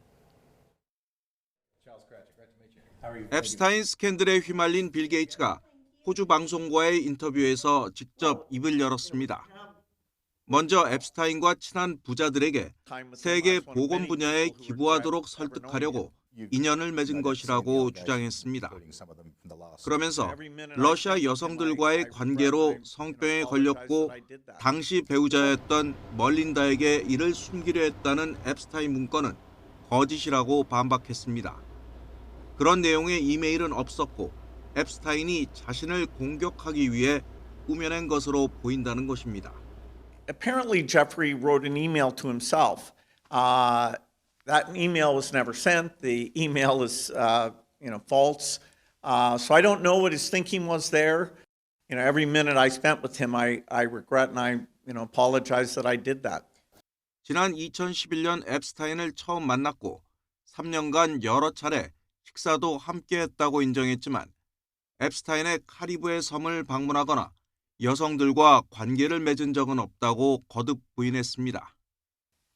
앱스타인 스캔들에 휘말린 빌 게이츠가 호주 방송과의 인터뷰에서 직접 입을 열었습니다. 먼저 앱스타인과 친한 부자들에게 세계 보건 분야에 기부하도록 설득하려고 인연을 맺은 것이라고 주장했습니다. 그러면서 러시아 여성들과의 관계로 성병에 걸렸고 당시 배우자였던 멀린다에게 이를 숨기려 했다는 앱스타인 문건은 거짓이라고 반박했습니다. 그런 내용의 이메일은 없었고 앱스타인이 자신을 공격하기 위해 꾸며낸 것으로 보인다는 것입니다.
Apparently, Jeffrey wrote an email to himself. That email was never sent. The email is, false. So I don't know what his thinking was there. Every minute I spent with him, I regret and I, apologize that I did that.
지난 2011년 앱스타인을 처음 만났고 3년간 여러 차례 식사도 함께했다고 인정했지만 앱스타인의 카리브해 섬을 방문하거나 여성들과 관계를 맺은 적은 없다고 거듭 부인했습니다.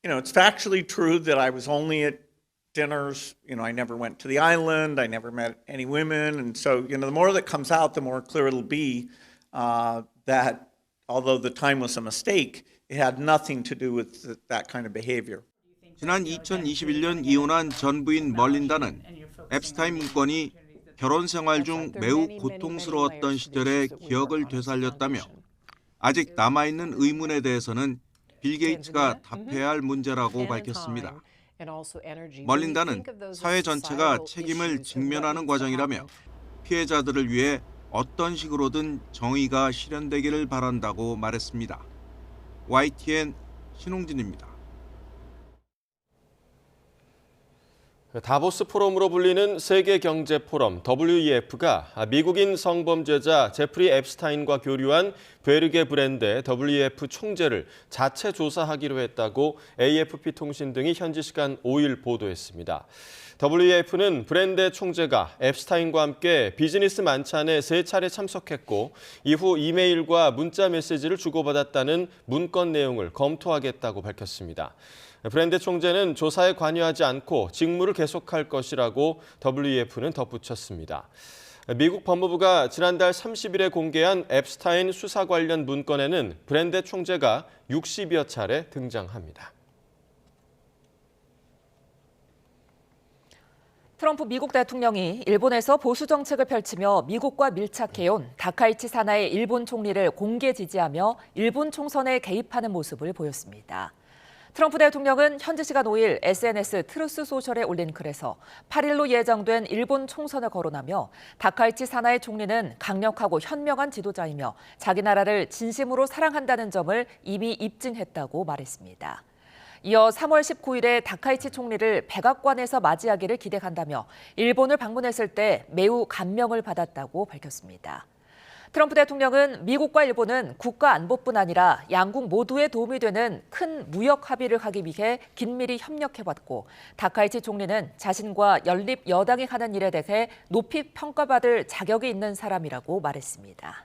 It's factually true that I was only at dinners. I never went to the island. I never met any women. And so, the more that comes out, the more clear it'll be that although the time was a mistake, it had nothing to do with that kind of behavior.
지난 2021년 이혼한 전 부인 멀린다는 앱스타인 문건이 결혼 생활 중 매우 고통스러웠던 시절의 기억을 되살렸다며 아직 남아있는 의문에 대해서는 빌 게이츠가 답해야 할 문제라고 밝혔습니다. 멀린다는 사회 전체가 책임을 직면하는 과정이라며 피해자들을 위해 어떤 식으로든 정의가 실현되기를 바란다고 말했습니다. YTN 신홍진입니다.
다보스 포럼으로 불리는 세계경제포럼 WEF가 미국인 성범죄자 제프리 앱스타인과 교류한 베르게 브랜드의 WEF 총재를 자체 조사하기로 했다고 AFP 통신 등이 현지 시간 5일 보도했습니다. WEF는 브랜드의 총재가 앱스타인과 함께 비즈니스 만찬에 3차례 참석했고 이후 이메일과 문자 메시지를 주고받았다는 문건 내용을 검토하겠다고 밝혔습니다. 브랜드 총재는 조사에 관여하지 않고 직무를 계속할 것이라고 WEF는 덧붙였습니다. 미국 법무부가 지난달 30일에 공개한 앱스타인 수사 관련 문건에는 브랜드 총재가 60여 차례 등장합니다.
트럼프 미국 대통령이 일본에서 보수 정책을 펼치며 미국과 밀착해온 다카이치 사나이 일본 총리를 공개 지지하며 일본 총선에 개입하는 모습을 보였습니다. 트럼프 대통령은 현지 시간 5일 SNS 트루스 소셜에 올린 글에서 8일로 예정된 일본 총선을 거론하며 다카이치 사나이 총리는 강력하고 현명한 지도자이며 자기 나라를 진심으로 사랑한다는 점을 이미 입증했다고 말했습니다. 이어 3월 19일에 다카이치 총리를 백악관에서 맞이하기를 기대한다며 일본을 방문했을 때 매우 감명을 받았다고 밝혔습니다. 트럼프 대통령은 미국과 일본은 국가 안보뿐 아니라 양국 모두에 도움이 되는 큰 무역 합의를 하기 위해 긴밀히 협력해왔고 다카이치 총리는 자신과 연립 여당이 하는 일에 대해 높이 평가받을 자격이 있는 사람이라고 말했습니다.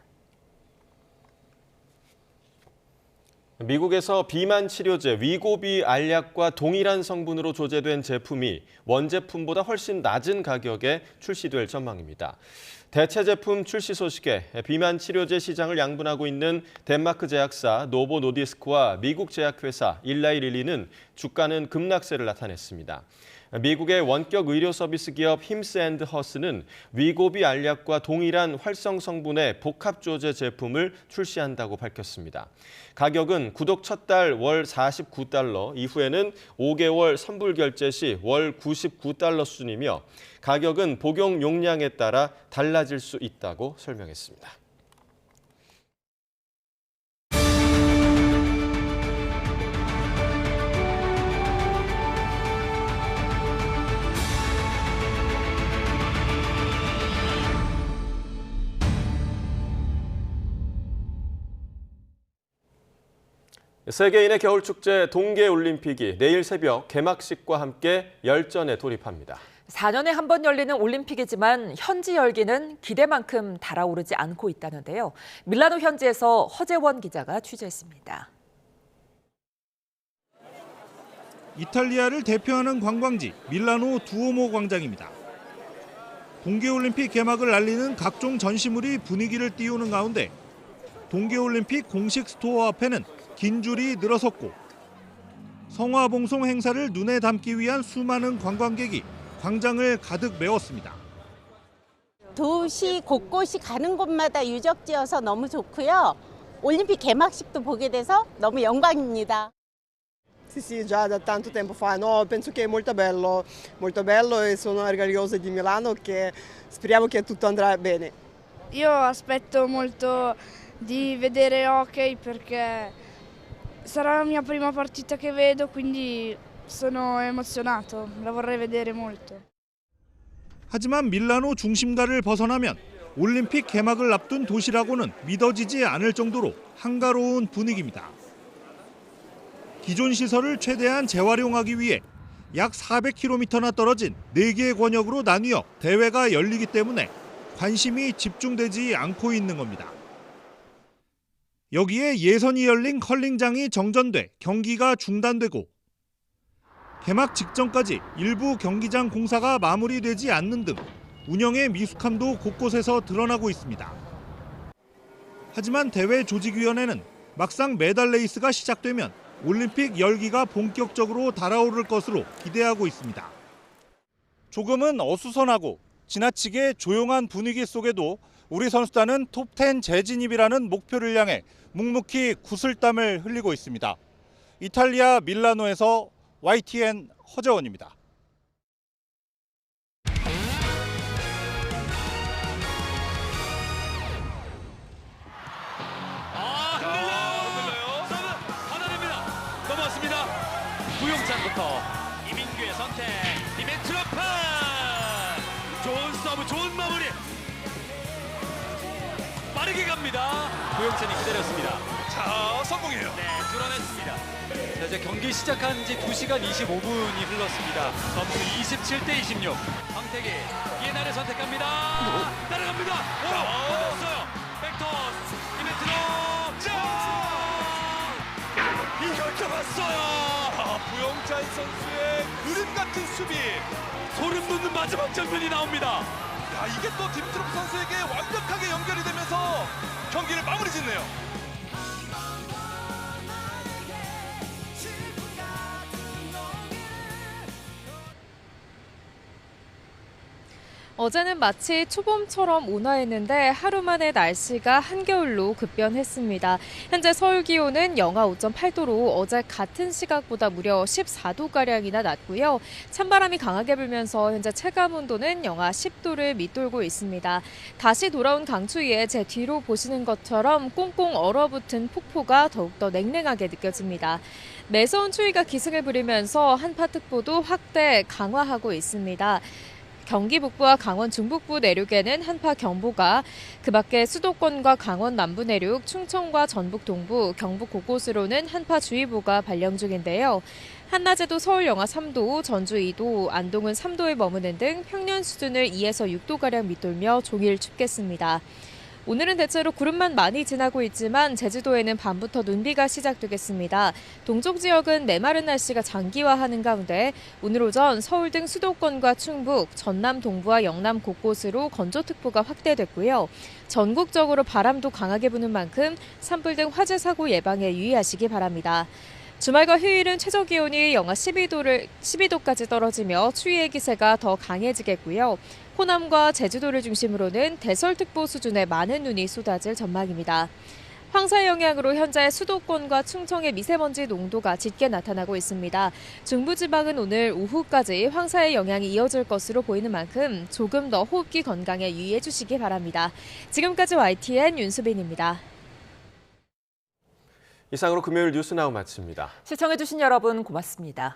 미국에서 비만 치료제 위고비 알약과 동일한 성분으로 조제된 제품이 원제품보다 훨씬 낮은 가격에 출시될 전망입니다. 대체 제품 출시 소식에 비만 치료제 시장을 양분하고 있는 덴마크 제약사 노보 노디스크와 미국 제약회사 일라이 릴리는 주가는 급락세를 나타냈습니다. 미국의 원격 의료 서비스 기업 힘스 앤드 허스는 위고비 알약과 동일한 활성 성분의 복합 조제 제품을 출시한다고 밝혔습니다. 가격은 구독 첫 달 월 49달러, 이후에는 5개월 선불 결제 시 월 99달러 수준이며 가격은 복용 용량에 따라 달라질 수 있다고 설명했습니다. 세계인의 겨울축제 동계올림픽이 내일 새벽 개막식과 함께 열전에 돌입합니다.
4년에 한 번 열리는 올림픽이지만 현지 열기는 기대만큼 달아오르지 않고 있다는데요. 밀라노 현지에서 허재원 기자가 취재했습니다.
이탈리아를 대표하는 관광지 밀라노 두오모 광장입니다. 동계올림픽 개막을 알리는 각종 전시물이 분위기를 띄우는 가운데 동계올림픽 공식 스토어 앞에는 긴 줄이 늘어섰고 성화봉송 행사를 눈에 담기 위한 수많은 관광객이 광장을 가득 메웠습니다.
도시 곳곳이 가는 곳마다 유적지여서 너무 좋고요. 올림픽 개막식도 보게 돼서 너무 영광입니다.
Sì, già da tanto tempo fa. No, penso che è molto bello e sono orgogliosa di Milano che speriamo che tutto andrà bene.
Io aspetto molto di vedere hockey perché sarà la mia prima partita che vedo, quindi sono emozionato, la vorrei vedere molto.
하지만 밀라노 중심가를 벗어나면 올림픽 개막을 앞둔 도시라고는 믿어지지 않을 정도로 한가로운 분위기입니다. 기존 시설을 최대한 재활용하기 위해 약 400km나 떨어진 4개의 권역으로 나뉘어 대회가 열리기 때문에 관심이 집중되지 않고 있는 겁니다. 여기에 예선이 열린 컬링장이 정전돼 경기가 중단되고 개막 직전까지 일부 경기장 공사가 마무리되지 않는 등 운영의 미숙함도 곳곳에서 드러나고 있습니다. 하지만 대회 조직위원회는 막상 메달 레이스가 시작되면 올림픽 열기가 본격적으로 달아오를 것으로 기대하고 있습니다. 조금은 어수선하고 지나치게 조용한 분위기 속에도 우리 선수단은 톱10 재진입이라는 목표를 향해 묵묵히 구슬땀을 흘리고 있습니다. 이탈리아 밀라노에서 YTN 허재원입니다.
넘어왔습니다. 구용찬부터 이민규의 선택, 디메트로프! 좋은 서브, 좋은 마무리! 빠르게 갑니다. 구용찬이 기다렸습니다. 자, 성공해요. 네, 뚫어냈습니다. 자, 이제 경기 시작한 지 2시간 25분이 흘렀습니다. 점수 27대 26. 황태기, 이해나를 선택합니다. 따라갑니다. 오, 받았어요. 백토스, 디메트로프! 이걸 잡았어요. 구용찬 선수의 그림 같은 수비, 소름 돋는 마지막 장면이 나옵니다. 야, 이게 또 디미트로프 선수에게 완벽하게 연결이 되면서 경기를 마무리 짓네요.
어제는 마치 초봄처럼 온화했는데 하루 만에 날씨가 한겨울로 급변했습니다. 현재 서울 기온은 영하 5.8도로 어제 같은 시각보다 무려 14도가량이나 낮고요. 찬바람이 강하게 불면서 현재 체감온도는 영하 10도를 밑돌고 있습니다. 다시 돌아온 강추위에 제 뒤로 보시는 것처럼 꽁꽁 얼어붙은 폭포가 더욱더 냉랭하게 느껴집니다. 매서운 추위가 기승을 부리면서 한파특보도 확대 강화하고 있습니다. 경기 북부와 강원 중북부 내륙에는 한파경보가, 그밖에 수도권과 강원 남부 내륙, 충청과 전북 동부, 경북 곳곳으로는 한파주의보가 발령 중인데요. 한낮에도 서울 영하 3도, 전주 2도, 안동은 3도에 머무는 등 평년 수준을 2에서 6도가량 밑돌며 종일 춥겠습니다. 오늘은 대체로 구름만 많이 지나고 있지만 제주도에는 밤부터 눈비가 시작되겠습니다. 동쪽 지역은 메마른 날씨가 장기화하는 가운데 오늘 오전 서울 등 수도권과 충북, 전남 동부와 영남 곳곳으로 건조특보가 확대됐고요. 전국적으로 바람도 강하게 부는 만큼 산불 등 화재 사고 예방에 유의하시기 바랍니다. 주말과 휴일은 최저기온이 영하 12도까지 떨어지며 추위의 기세가 더 강해지겠고요. 호남과 제주도를 중심으로는 대설특보 수준의 많은 눈이 쏟아질 전망입니다. 황사의 영향으로 현재 수도권과 충청의 미세먼지 농도가 짙게 나타나고 있습니다. 중부지방은 오늘 오후까지 황사의 영향이 이어질 것으로 보이는 만큼 조금 더 호흡기 건강에 유의해 주시기 바랍니다. 지금까지 YTN 윤수빈입니다.
이상으로 금요일 뉴스나우 마칩니다.
시청해주신 여러분 고맙습니다.